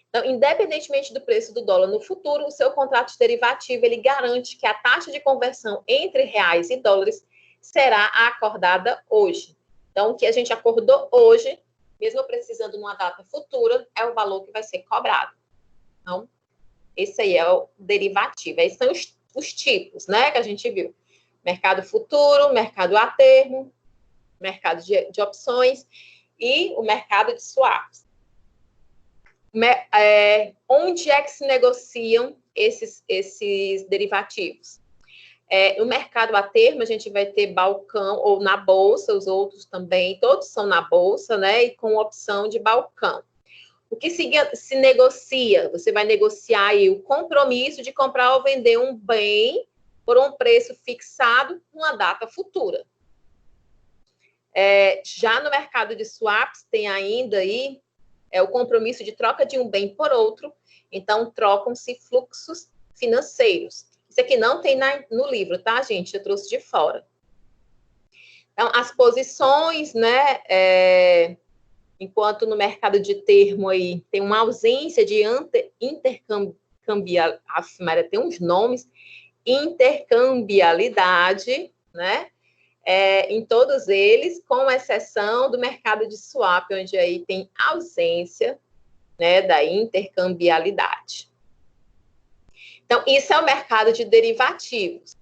Então, independentemente do preço do dólar no futuro, o seu contrato de derivativo, ele garante que a taxa de conversão entre reais e dólares será acordada hoje. Então, o que a gente acordou hoje, mesmo precisando numa data futura, é o valor que vai ser cobrado. Então, esse aí é o derivativo. Esses são os tipos, né, que a gente viu. Mercado futuro, mercado a termo, mercado de opções e o mercado de swaps. Onde é que se negociam esses derivativos? No mercado a termo, a gente vai ter balcão, ou na bolsa, os outros também, todos são na bolsa, né? E com opção de balcão. O que se negocia? Você vai negociar aí o compromisso de comprar ou vender um bem por um preço fixado numa data futura. Já no mercado de swaps, tem ainda aí o compromisso de troca de um bem por outro, então trocam-se fluxos financeiros. Isso aqui não tem no livro, tá, gente? Eu trouxe de fora. Então, as posições, né, enquanto no mercado de termo aí tem uma ausência de intercambialidade, tem uns nomes, intercambialidade, né, em todos eles, com exceção do mercado de swap, onde aí tem ausência, né, da intercambialidade. Então, isso é o mercado de derivativos.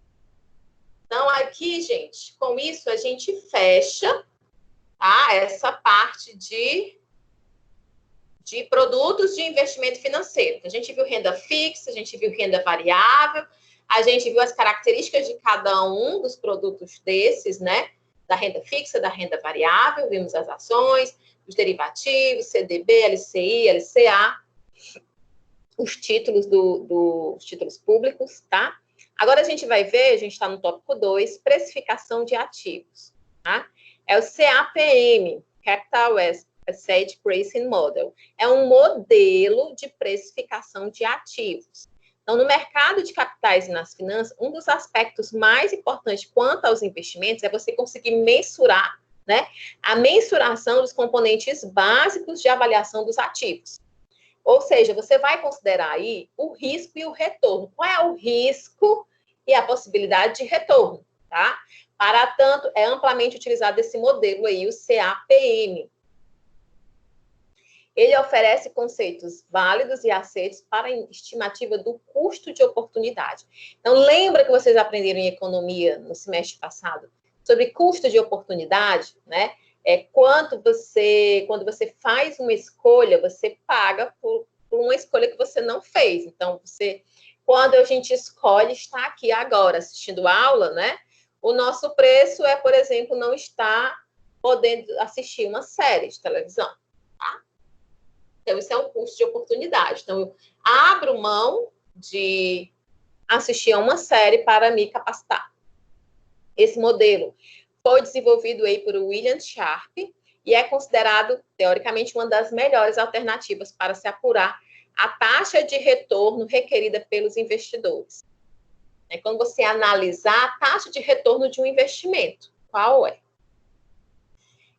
Então, aqui, gente, com isso a gente fecha, tá, essa parte de produtos de investimento financeiro. A gente viu renda fixa, a gente viu renda variável, a gente viu as características de cada um dos produtos desses, né? Da renda fixa, da renda variável, vimos as ações, os derivativos, CDB, LCI, LCA, os títulos dos títulos públicos, tá? Agora a gente vai ver, a gente está no tópico 2, precificação de ativos, tá? É o CAPM, Capital Asset Pricing Model. É um modelo de precificação de ativos. Então, no mercado de capitais e nas finanças, um dos aspectos mais importantes quanto aos investimentos é você conseguir mensurar, né, a mensuração dos componentes básicos de avaliação dos ativos. Ou seja, você vai considerar aí o risco e o retorno. Qual é o risco e a possibilidade de retorno, tá? Para tanto, é amplamente utilizado esse modelo aí, o CAPM. Ele oferece conceitos válidos e aceitos para a estimativa do custo de oportunidade. Então, lembra que vocês aprenderam em economia no semestre passado sobre custo de oportunidade, né? Quando você faz uma escolha, você paga por uma escolha que você não fez. Então, quando a gente escolhe estar aqui agora assistindo aula, né? O nosso preço é, por exemplo, não estar podendo assistir uma série de televisão. Tá? Então, isso é um custo de oportunidade. Então, eu abro mão de assistir a uma série para me capacitar. Esse modelo foi desenvolvido aí por William Sharp e é considerado, teoricamente, uma das melhores alternativas para se apurar a taxa de retorno requerida pelos investidores. Quando você analisar a taxa de retorno de um investimento, qual é?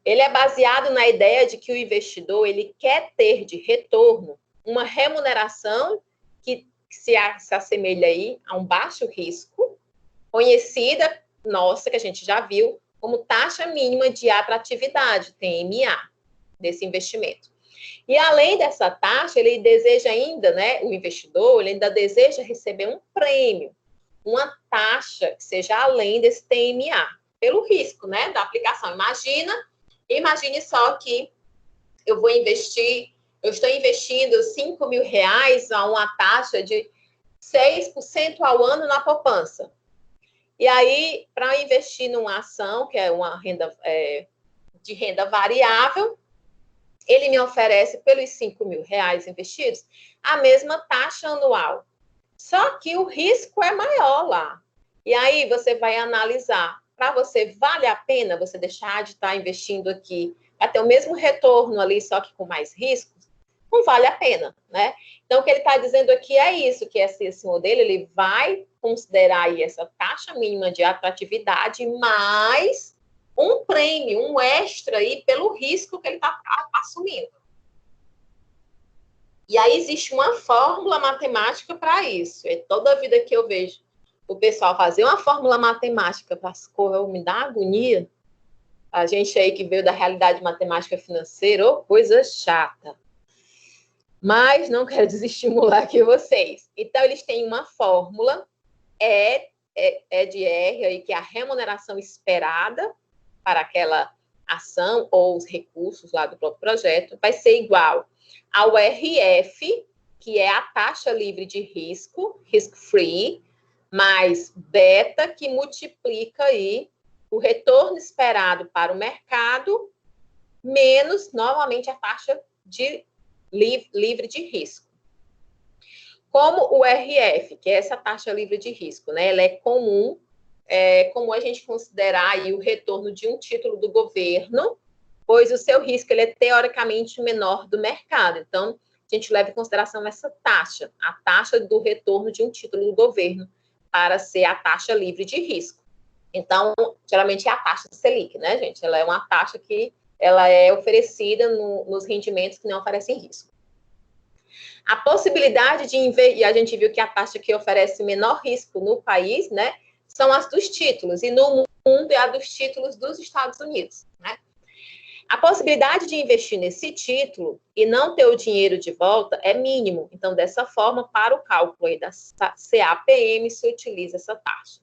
Ele é baseado na ideia de que o investidor ele quer ter de retorno uma remuneração que se assemelha aí a um baixo risco, conhecida, nossa, que a gente já viu, como taxa mínima de atratividade, TMA, desse investimento. E além dessa taxa, ele deseja ainda, né, o investidor, ele ainda deseja receber um prêmio, uma taxa que seja além desse TMA, pelo risco, né, da aplicação. Imagine só que eu estou investindo 5 mil reais a uma taxa de 6% ao ano na poupança. E aí, para investir numa ação, que é uma renda de renda variável, ele me oferece, pelos 5 mil reais investidos, a mesma taxa anual. Só que o risco é maior lá. E aí você vai analisar, para você, vale a pena você deixar de estar investindo aqui, vai ter o mesmo retorno ali, só que com mais riscos? Não vale a pena, né? Então, o que ele está dizendo aqui é isso, que esse modelo, ele vai considerar aí essa taxa mínima de atratividade, mais um prêmio, um extra aí, pelo risco que ele está assumindo. E aí existe uma fórmula matemática para isso. É toda a vida que eu vejo o pessoal fazer uma fórmula matemática para as coisas, me dá agonia. A gente aí que veio da realidade matemática financeira, oh, coisa chata. Mas não quero desestimular aqui vocês. Então, eles têm uma fórmula, de R, aí, que é a remuneração esperada para aquela ação ou os recursos lá do próprio projeto, vai ser igual ao RF, que é a taxa livre de risco, risk-free, mais beta, que multiplica aí o retorno esperado para o mercado, menos, novamente, a taxa livre de risco. Como o RF, que é essa taxa livre de risco, né? Ela é comum a gente considerar aí o retorno de um título do governo, pois o seu risco ele é teoricamente menor do mercado. Então, a gente leva em consideração essa taxa, a taxa do retorno de um título do governo, para ser a taxa livre de risco. Então, geralmente é a taxa Selic, né, gente? Ela é uma taxa que ela é oferecida nos rendimentos que não oferecem risco. A possibilidade de investir, e a gente viu que a taxa que oferece menor risco no país, né, são as dos títulos, e no mundo é a dos títulos dos Estados Unidos, né? A possibilidade de investir nesse título e não ter o dinheiro de volta é mínimo. Então, dessa forma, para o cálculo aí da CAPM, se utiliza essa taxa.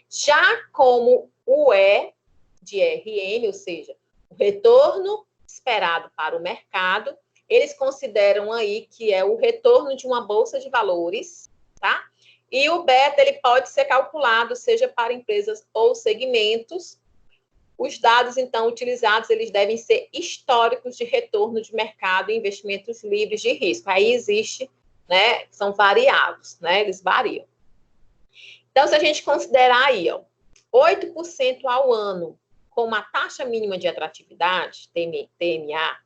Já como o E de RM, ou seja, o retorno esperado para o mercado, eles consideram aí que é o retorno de uma bolsa de valores, tá? E o beta, ele pode ser calculado, seja para empresas ou segmentos. Os dados, então, utilizados, eles devem ser históricos de retorno de mercado e investimentos livres de risco. Aí existe, né, são variados, né, eles variam. Então, se a gente considerar aí, ó, 8% ao ano com uma taxa mínima de atratividade, TMA,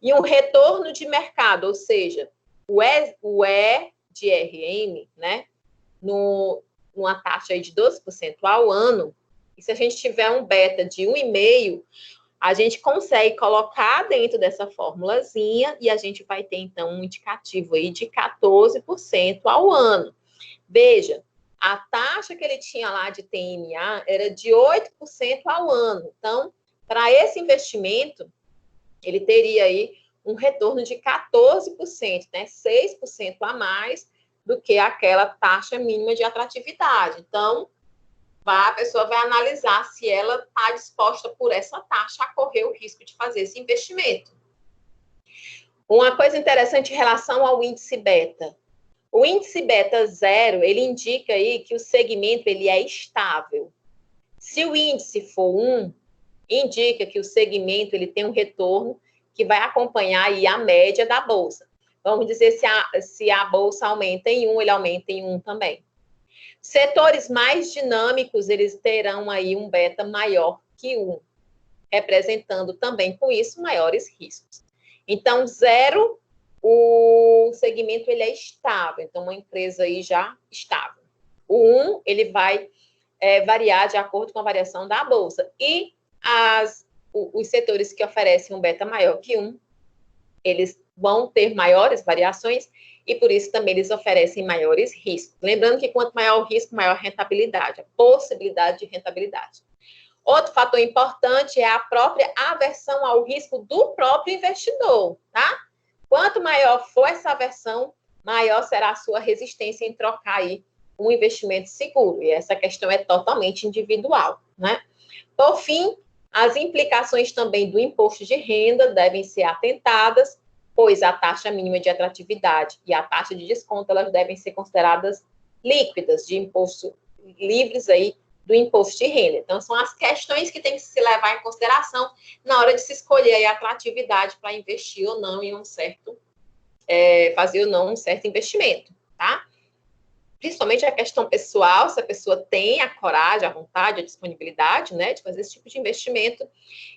e um retorno de mercado, ou seja, o E de RM, né, numa taxa aí de 12% ao ano, e se a gente tiver um beta de 1,5, a gente consegue colocar dentro dessa formulazinha e a gente vai ter, então, um indicativo aí de 14% ao ano. Veja, a taxa que ele tinha lá de TMA era de 8% ao ano. Então, para esse investimento, ele teria aí um retorno de 14%, né? 6% a mais do que aquela taxa mínima de atratividade. Então, a pessoa vai analisar se ela está disposta por essa taxa a correr o risco de fazer esse investimento. Uma coisa interessante em relação ao índice beta. O índice beta 0, ele indica aí que o segmento ele é estável. Se o índice for 1, indica que o segmento ele tem um retorno que vai acompanhar aí a média da bolsa. Vamos dizer, se a bolsa aumenta em 1, ele aumenta em 1 também. Setores mais dinâmicos, eles terão aí um beta maior que 1, representando também, com isso, maiores riscos. Então, 0, o segmento ele é estável, então uma empresa aí já estável. O 1, ele vai variar de acordo com a variação da bolsa. E os setores que oferecem um beta maior que 1, eles vão ter maiores variações e por isso também eles oferecem maiores riscos. Lembrando que quanto maior o risco, maior a rentabilidade, a possibilidade de rentabilidade. Outro fator importante é a própria aversão ao risco do próprio investidor, tá? Quanto maior for essa aversão, maior será a sua resistência em trocar aí um investimento seguro. E essa questão é totalmente individual, né? Por fim, As implicações também do imposto de renda devem ser atentadas, pois a taxa mínima de atratividade e a taxa de desconto, elas devem ser consideradas líquidas, de imposto, livres aí do imposto de renda. Então, são as questões que tem que se levar em consideração na hora de se escolher a atratividade para investir ou não em um certo, fazer ou não um certo investimento, tá? Principalmente a questão pessoal, se a pessoa tem a coragem, a vontade, a disponibilidade, né, de fazer esse tipo de investimento.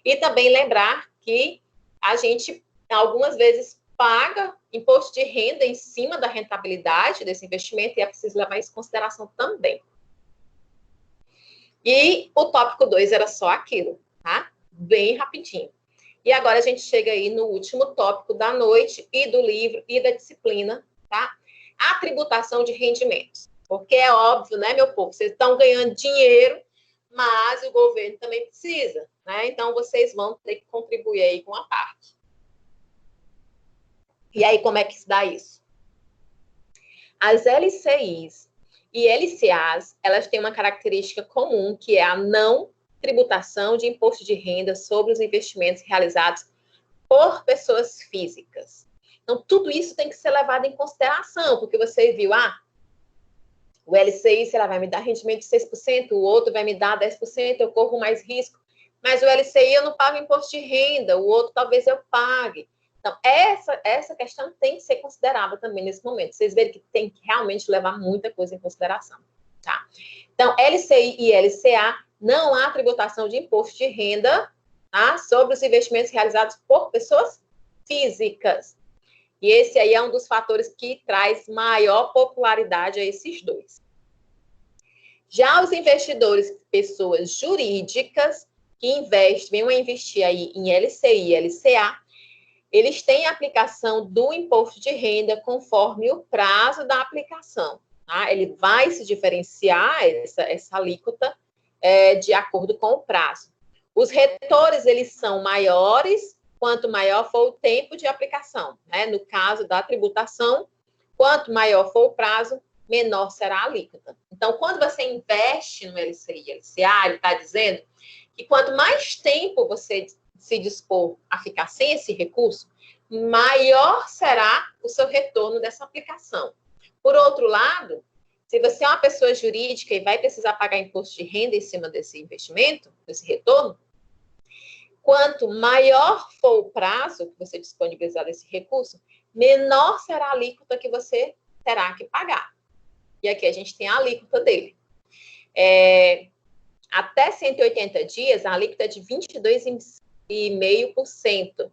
E também lembrar que a gente, algumas vezes, paga imposto de renda em cima da rentabilidade desse investimento e é preciso levar isso em consideração também. E o tópico 2 era só aquilo, tá? Bem rapidinho. E agora a gente chega aí no último tópico da noite e do livro e da disciplina, tá? A tributação de rendimentos. Porque é óbvio, né, meu povo? Vocês estão ganhando dinheiro, mas o governo também precisa, né? Então, vocês vão ter que contribuir aí com a parte. E aí, como é que se dá isso? As LCIs e LCAs, elas têm uma característica comum, que é a não tributação de imposto de renda sobre os investimentos realizados por pessoas físicas. Então, tudo isso tem que ser levado em consideração, porque você viu, o LCI, sei lá, vai me dar rendimento de 6%, o outro vai me dar 10%, eu corro mais risco, mas o LCI eu não pago imposto de renda, o outro talvez eu pague. Então, essa questão tem que ser considerada também nesse momento. Vocês verem que tem que realmente levar muita coisa em consideração, tá? Então, LCI e LCA, não há tributação de imposto de renda, tá, sobre os investimentos realizados por pessoas físicas. E esse aí é um dos fatores que traz maior popularidade a esses dois. Já os investidores, pessoas jurídicas, que investem, venham a investir aí em LCI e LCA, eles têm a aplicação do imposto de renda conforme o prazo da aplicação. Tá? Ele vai se diferenciar, essa alíquota, de acordo com o prazo. Os retores, eles são maiores quanto maior for o tempo de aplicação. Né? No caso da tributação, quanto maior for o prazo, menor será a alíquota. Então, quando você investe no LCI e LCA, ele está dizendo que quanto mais tempo você se dispor a ficar sem esse recurso, maior será o seu retorno dessa aplicação. Por outro lado, se você é uma pessoa jurídica e vai precisar pagar imposto de renda em cima desse investimento, desse retorno, quanto maior for o prazo que você disponibilizar desse recurso, menor será a alíquota que você terá que pagar. E aqui a gente tem a alíquota dele. Até 180 dias, a alíquota é de 22,5%.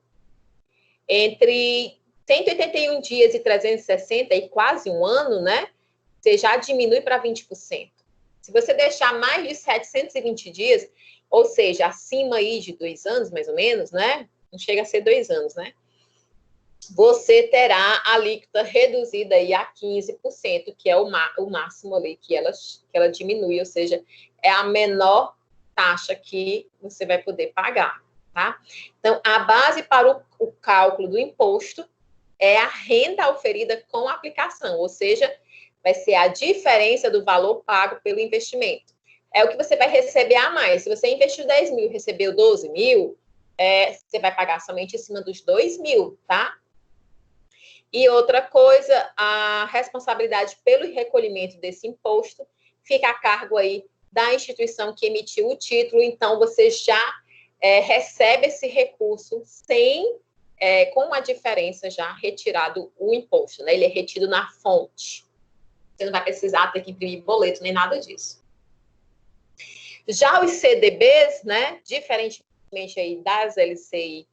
Entre 181 dias e 360, e quase um ano, né? Você já diminui para 20%. Se você deixar mais de 720 dias, ou seja, acima aí de 2 anos, mais ou menos, né? Não chega a ser 2 anos, né? Você terá a alíquota reduzida aí a 15%, que é o máximo ali que ela diminui, ou seja, é a menor taxa que você vai poder pagar, tá? Então, a base para o cálculo do imposto é a renda oferida com a aplicação, ou seja, vai ser a diferença do valor pago pelo investimento. É o que você vai receber a mais. Se você investiu 10 mil e recebeu 12 mil, você vai pagar somente em cima dos 2 mil, tá? E outra coisa, a responsabilidade pelo recolhimento desse imposto fica a cargo aí da instituição que emitiu o título, então você já recebe esse recurso com a diferença já retirado o imposto, né? Ele é retido na fonte. Você não vai precisar ter que imprimir boleto nem nada disso. Já os CDBs, né, diferentemente aí das LCI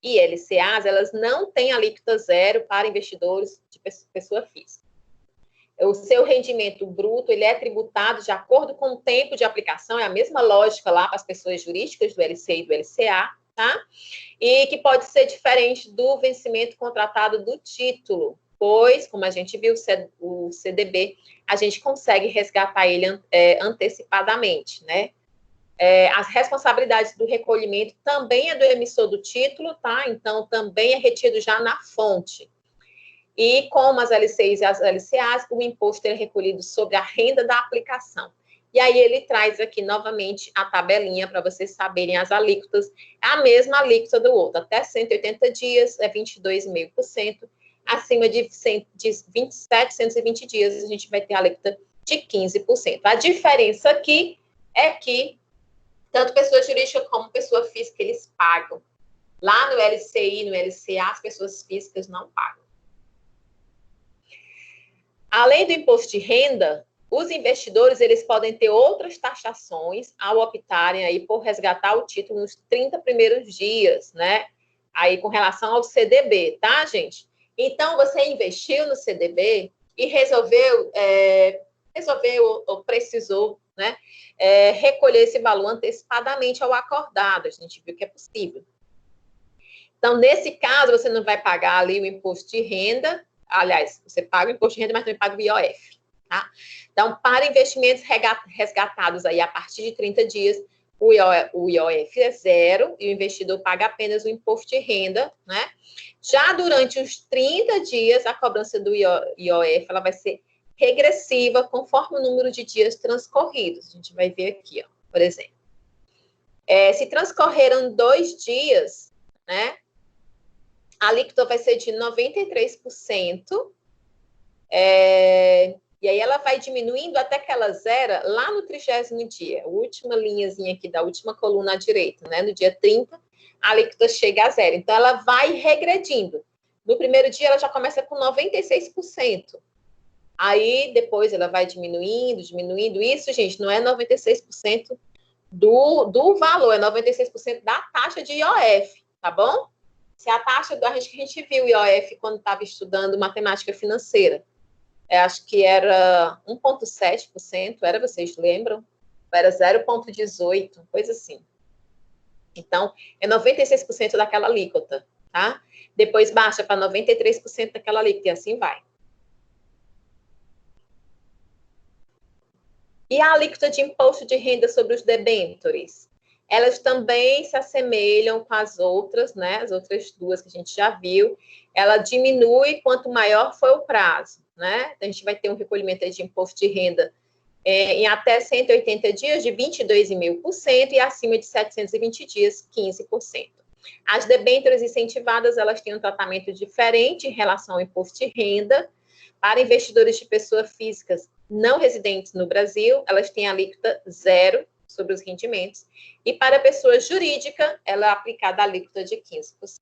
e LCAs, elas não têm alíquota zero para investidores de pessoa física. O seu rendimento bruto, ele é tributado de acordo com o tempo de aplicação, é a mesma lógica lá para as pessoas jurídicas do LCI e do LCA, tá? E que pode ser diferente do vencimento contratado do título, pois, como a gente viu, o CDB, a gente consegue resgatar ele antecipadamente, né? As responsabilidades do recolhimento também é do emissor do título, tá? Então, também é retido já na fonte. E como as LCIs e as LCAs, o imposto é recolhido sobre a renda da aplicação. E aí ele traz aqui novamente a tabelinha para vocês saberem as alíquotas. É a mesma alíquota do outro. Até 180 dias é 22,5%. Acima de 720 dias, a gente vai ter a alíquota de 15%. A diferença aqui é que tanto pessoa jurídica como pessoa física, eles pagam. Lá no LCI, no LCA, as pessoas físicas não pagam. Além do imposto de renda, os investidores, eles podem ter outras taxações ao optarem aí por resgatar o título nos 30 primeiros dias, né? Aí com relação ao CDB, tá, gente? Então, você investiu no CDB e resolveu ou precisou, né, recolher esse valor antecipadamente ao acordado. A gente viu que é possível. Então, nesse caso, você não vai pagar ali o imposto de renda. Aliás, você paga o imposto de renda, mas também paga o IOF. Tá? Então, para investimentos resgatados aí a partir de 30 dias, o IOF é zero e o investidor paga apenas o imposto de renda, né? Já durante os 30 dias, a cobrança do IOF ela vai ser regressiva conforme o número de dias transcorridos. A gente vai ver aqui, ó, por exemplo. Se transcorreram 2 dias, né? A alíquota vai ser de 93%. E aí ela vai diminuindo até que ela zera lá no 30º dia. A última linhazinha aqui da última coluna à direita, né? No dia 30, a alíquota chega a zero. Então, ela vai regredindo. No primeiro dia, ela já começa com 96%. Aí, depois, ela vai diminuindo. Isso, gente, não é 96% do valor, é 96% da taxa de IOF, tá bom? Se a taxa a gente viu o IOF quando estava estudando matemática financeira, acho que era 1,7%, vocês lembram? Era 0,18%, coisa assim. Então, é 96% daquela alíquota, tá? Depois baixa para 93% daquela alíquota e assim vai. E a alíquota de imposto de renda sobre os debêntures? Elas também se assemelham com as outras, né? As outras duas que a gente já viu. Ela diminui quanto maior for o prazo, né? Então, a gente vai ter um recolhimento de imposto de renda em até 180 dias de 22,5% e acima de 720 dias, 15%. As debêntures incentivadas, elas têm um tratamento diferente em relação ao imposto de renda. Para investidores de pessoas físicas não residentes no Brasil, elas têm alíquota zero sobre os rendimentos. E para pessoa jurídica, ela é aplicada a alíquota de 15%.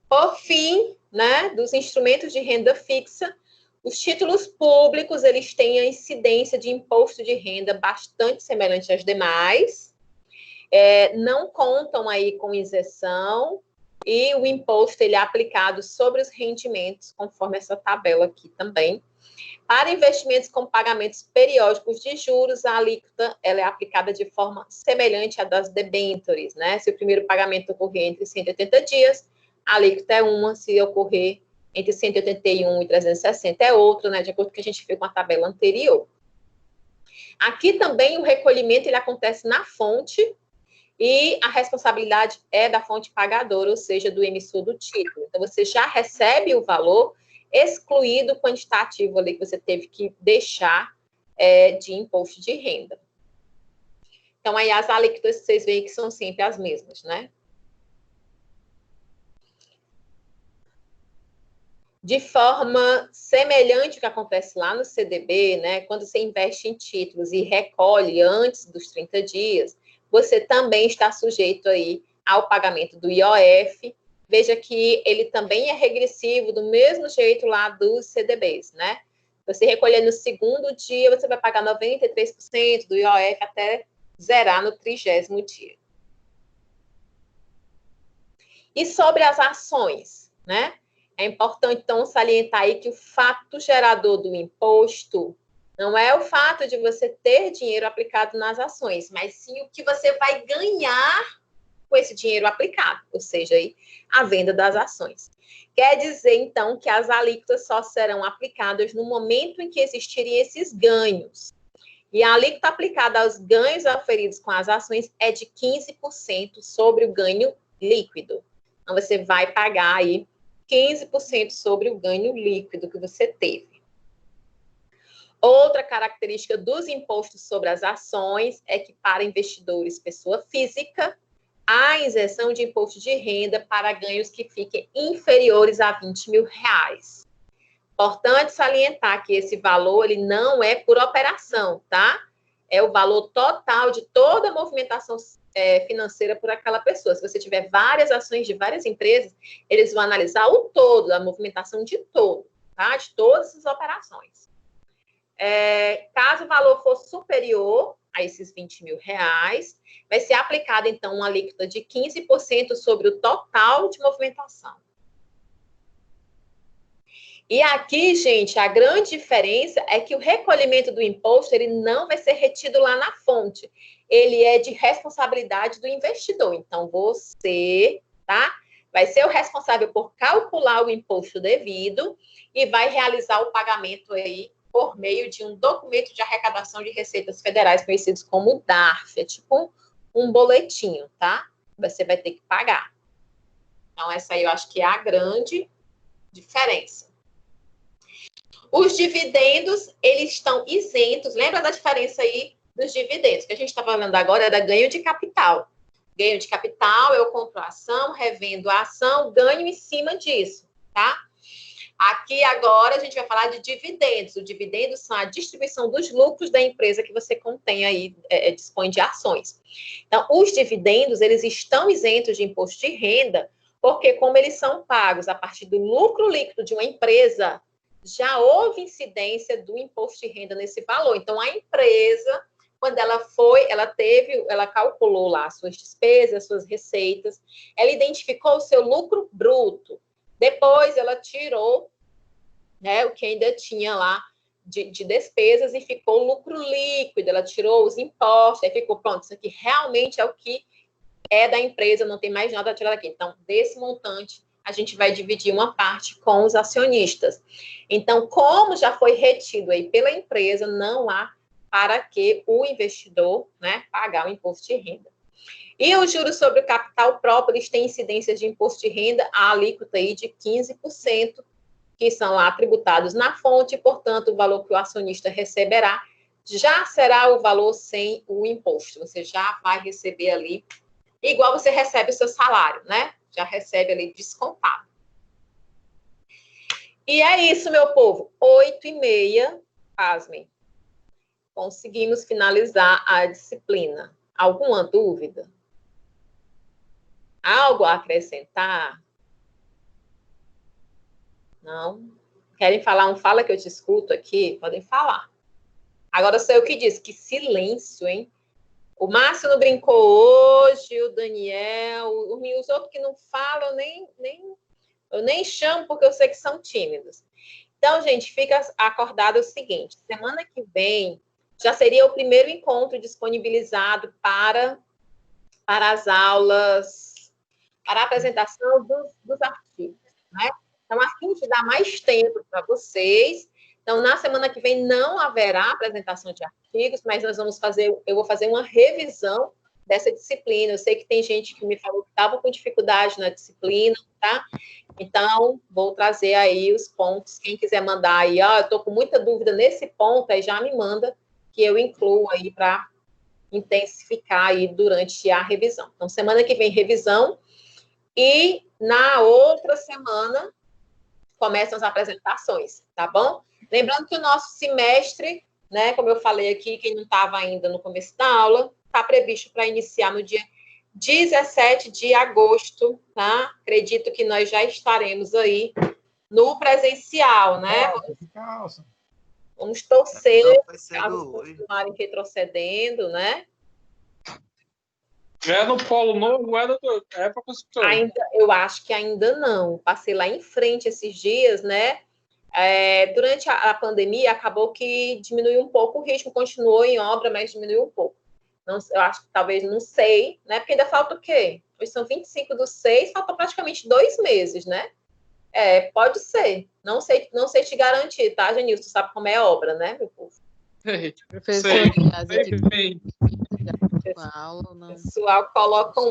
Por fim, né, dos instrumentos de renda fixa, os títulos públicos, eles têm a incidência de imposto de renda bastante semelhante às demais, não contam aí com isenção, e o imposto ele é aplicado sobre os rendimentos, conforme essa tabela aqui também. Para investimentos com pagamentos periódicos de juros, a alíquota ela é aplicada de forma semelhante à das debêntures, né? Se o primeiro pagamento ocorrer entre 180 dias, a alíquota é uma, se ocorrer entre 181 e 360 é outra, né? De acordo com o que a gente viu com a tabela anterior. Aqui também o recolhimento ele acontece na fonte e a responsabilidade é da fonte pagadora, ou seja, do emissor do título. Então, você já recebe o valor excluído o quantitativo ali que você teve que deixar de imposto de renda. Então, aí as alíquotas vocês veem que são sempre as mesmas, né? De forma semelhante ao que acontece lá no CDB, né? Quando você investe em títulos e recolhe antes dos 30 dias, você também está sujeito aí ao pagamento do IOF. Veja que ele também é regressivo, do mesmo jeito lá dos CDBs, né? Você recolher no segundo dia, você vai pagar 93% do IOF até zerar no 30º dia. E sobre as ações, né? É importante, então, salientar aí que o fato gerador do imposto não é o fato de você ter dinheiro aplicado nas ações, mas sim o que você vai ganhar com esse dinheiro aplicado, ou seja, aí, a venda das ações. Quer dizer, então, que as alíquotas só serão aplicadas no momento em que existirem esses ganhos. E a alíquota aplicada aos ganhos oferidos com as ações é de 15% sobre o ganho líquido. Então, você vai pagar aí 15% sobre o ganho líquido que você teve. Outra característica dos impostos sobre as ações é que, para investidores pessoa física, há isenção de imposto de renda para ganhos que fiquem inferiores a R$20 mil. Importante salientar que esse valor ele não é por operação, tá? É o valor total de toda a movimentação financeira por aquela pessoa. Se você tiver várias ações de várias empresas, eles vão analisar o todo, a movimentação de todo, tá? De todas as operações. Caso o valor for superior a esses R$20 mil, vai ser aplicada, então, uma alíquota de 15% sobre o total de movimentação. E aqui, gente, a grande diferença é que o recolhimento do imposto, ele não vai ser retido lá na fonte. Ele é de responsabilidade do investidor. Então, você, tá? Vai ser o responsável por calcular o imposto devido e vai realizar o pagamento aí por meio de um documento de arrecadação de receitas federais, conhecidos como DARF. É tipo um boletinho, tá? Você vai ter que pagar. Então, essa aí eu acho que é a grande diferença. Os dividendos, eles estão isentos. Lembra da diferença aí dos dividendos? Que a gente está falando agora era ganho de capital. Ganho de capital, eu compro a ação, revendo a ação, ganho em cima disso, tá? Aqui agora a gente vai falar de dividendos. Os dividendos são a distribuição dos lucros da empresa que você contém aí, dispõe de ações. Então, os dividendos, eles estão isentos de imposto de renda, porque como eles são pagos a partir do lucro líquido de uma empresa, já houve incidência do imposto de renda nesse valor. Então, a empresa, quando ela calculou lá as suas despesas, as suas receitas, ela identificou o seu lucro bruto. Depois, ela tirou, né, o que ainda tinha lá de despesas e ficou o lucro líquido. Ela tirou os impostos, aí ficou, pronto, isso aqui realmente é o que é da empresa, não tem mais nada a tirar daqui. Então, desse montante, a gente vai dividir uma parte com os acionistas. Então, como já foi retido aí pela empresa, não há para que o investidor, né, pagar o imposto de renda. E os juros sobre o capital próprio, eles têm incidência de imposto de renda, a alíquota aí de 15%, que são lá tributados na fonte, e, portanto, o valor que o acionista receberá já será o valor sem o imposto. Você já vai receber ali, igual você recebe o seu salário, né? Já recebe ali descontado. E é isso, meu povo. 8h30, pasmem. Conseguimos finalizar a disciplina. Alguma dúvida? Algo a acrescentar? Não? Querem falar um fala que eu te escuto aqui? Podem falar. Agora sou eu que disse, que silêncio, hein? O Márcio não brincou hoje, o Daniel, os outros que não falam, eu nem chamo porque eu sei que são tímidos. Então, gente, fica acordado o seguinte, semana que vem já seria o primeiro encontro disponibilizado para as aulas, para a apresentação dos artigos, né? Então, a fim de dar mais tempo para vocês, então, na semana que vem não haverá apresentação de artigos, mas eu vou fazer uma revisão dessa disciplina. Eu sei que tem gente que me falou que estava com dificuldade na disciplina, tá? Então, vou trazer aí os pontos. Quem quiser mandar aí, eu estou com muita dúvida nesse ponto, aí já me manda, que eu incluo aí para intensificar aí durante a revisão. Então, semana que vem, revisão, e na outra semana começam as apresentações, tá bom? Lembrando que o nosso semestre, né, como eu falei aqui, quem não estava ainda no começo da aula, está previsto para iniciar no dia 17 de agosto, tá? Acredito que nós já estaremos aí no presencial, né? Vamos torcer, caso continuarem retrocedendo, né? É no Polo Novo, doutor? É para construção. Eu acho que ainda não. Passei lá em frente esses dias, né? Durante a pandemia, acabou que diminuiu um pouco o ritmo, continuou em obra, mas diminuiu um pouco. Não, eu acho que talvez, não sei, né? Porque ainda falta o quê? Hoje são 25/6, falta praticamente 2 meses, né? Pode ser. Não sei te garantir, tá, Genilson? Tu sabe como é obra, né, meu povo? Professor, sei. a aula, não. O pessoal coloca um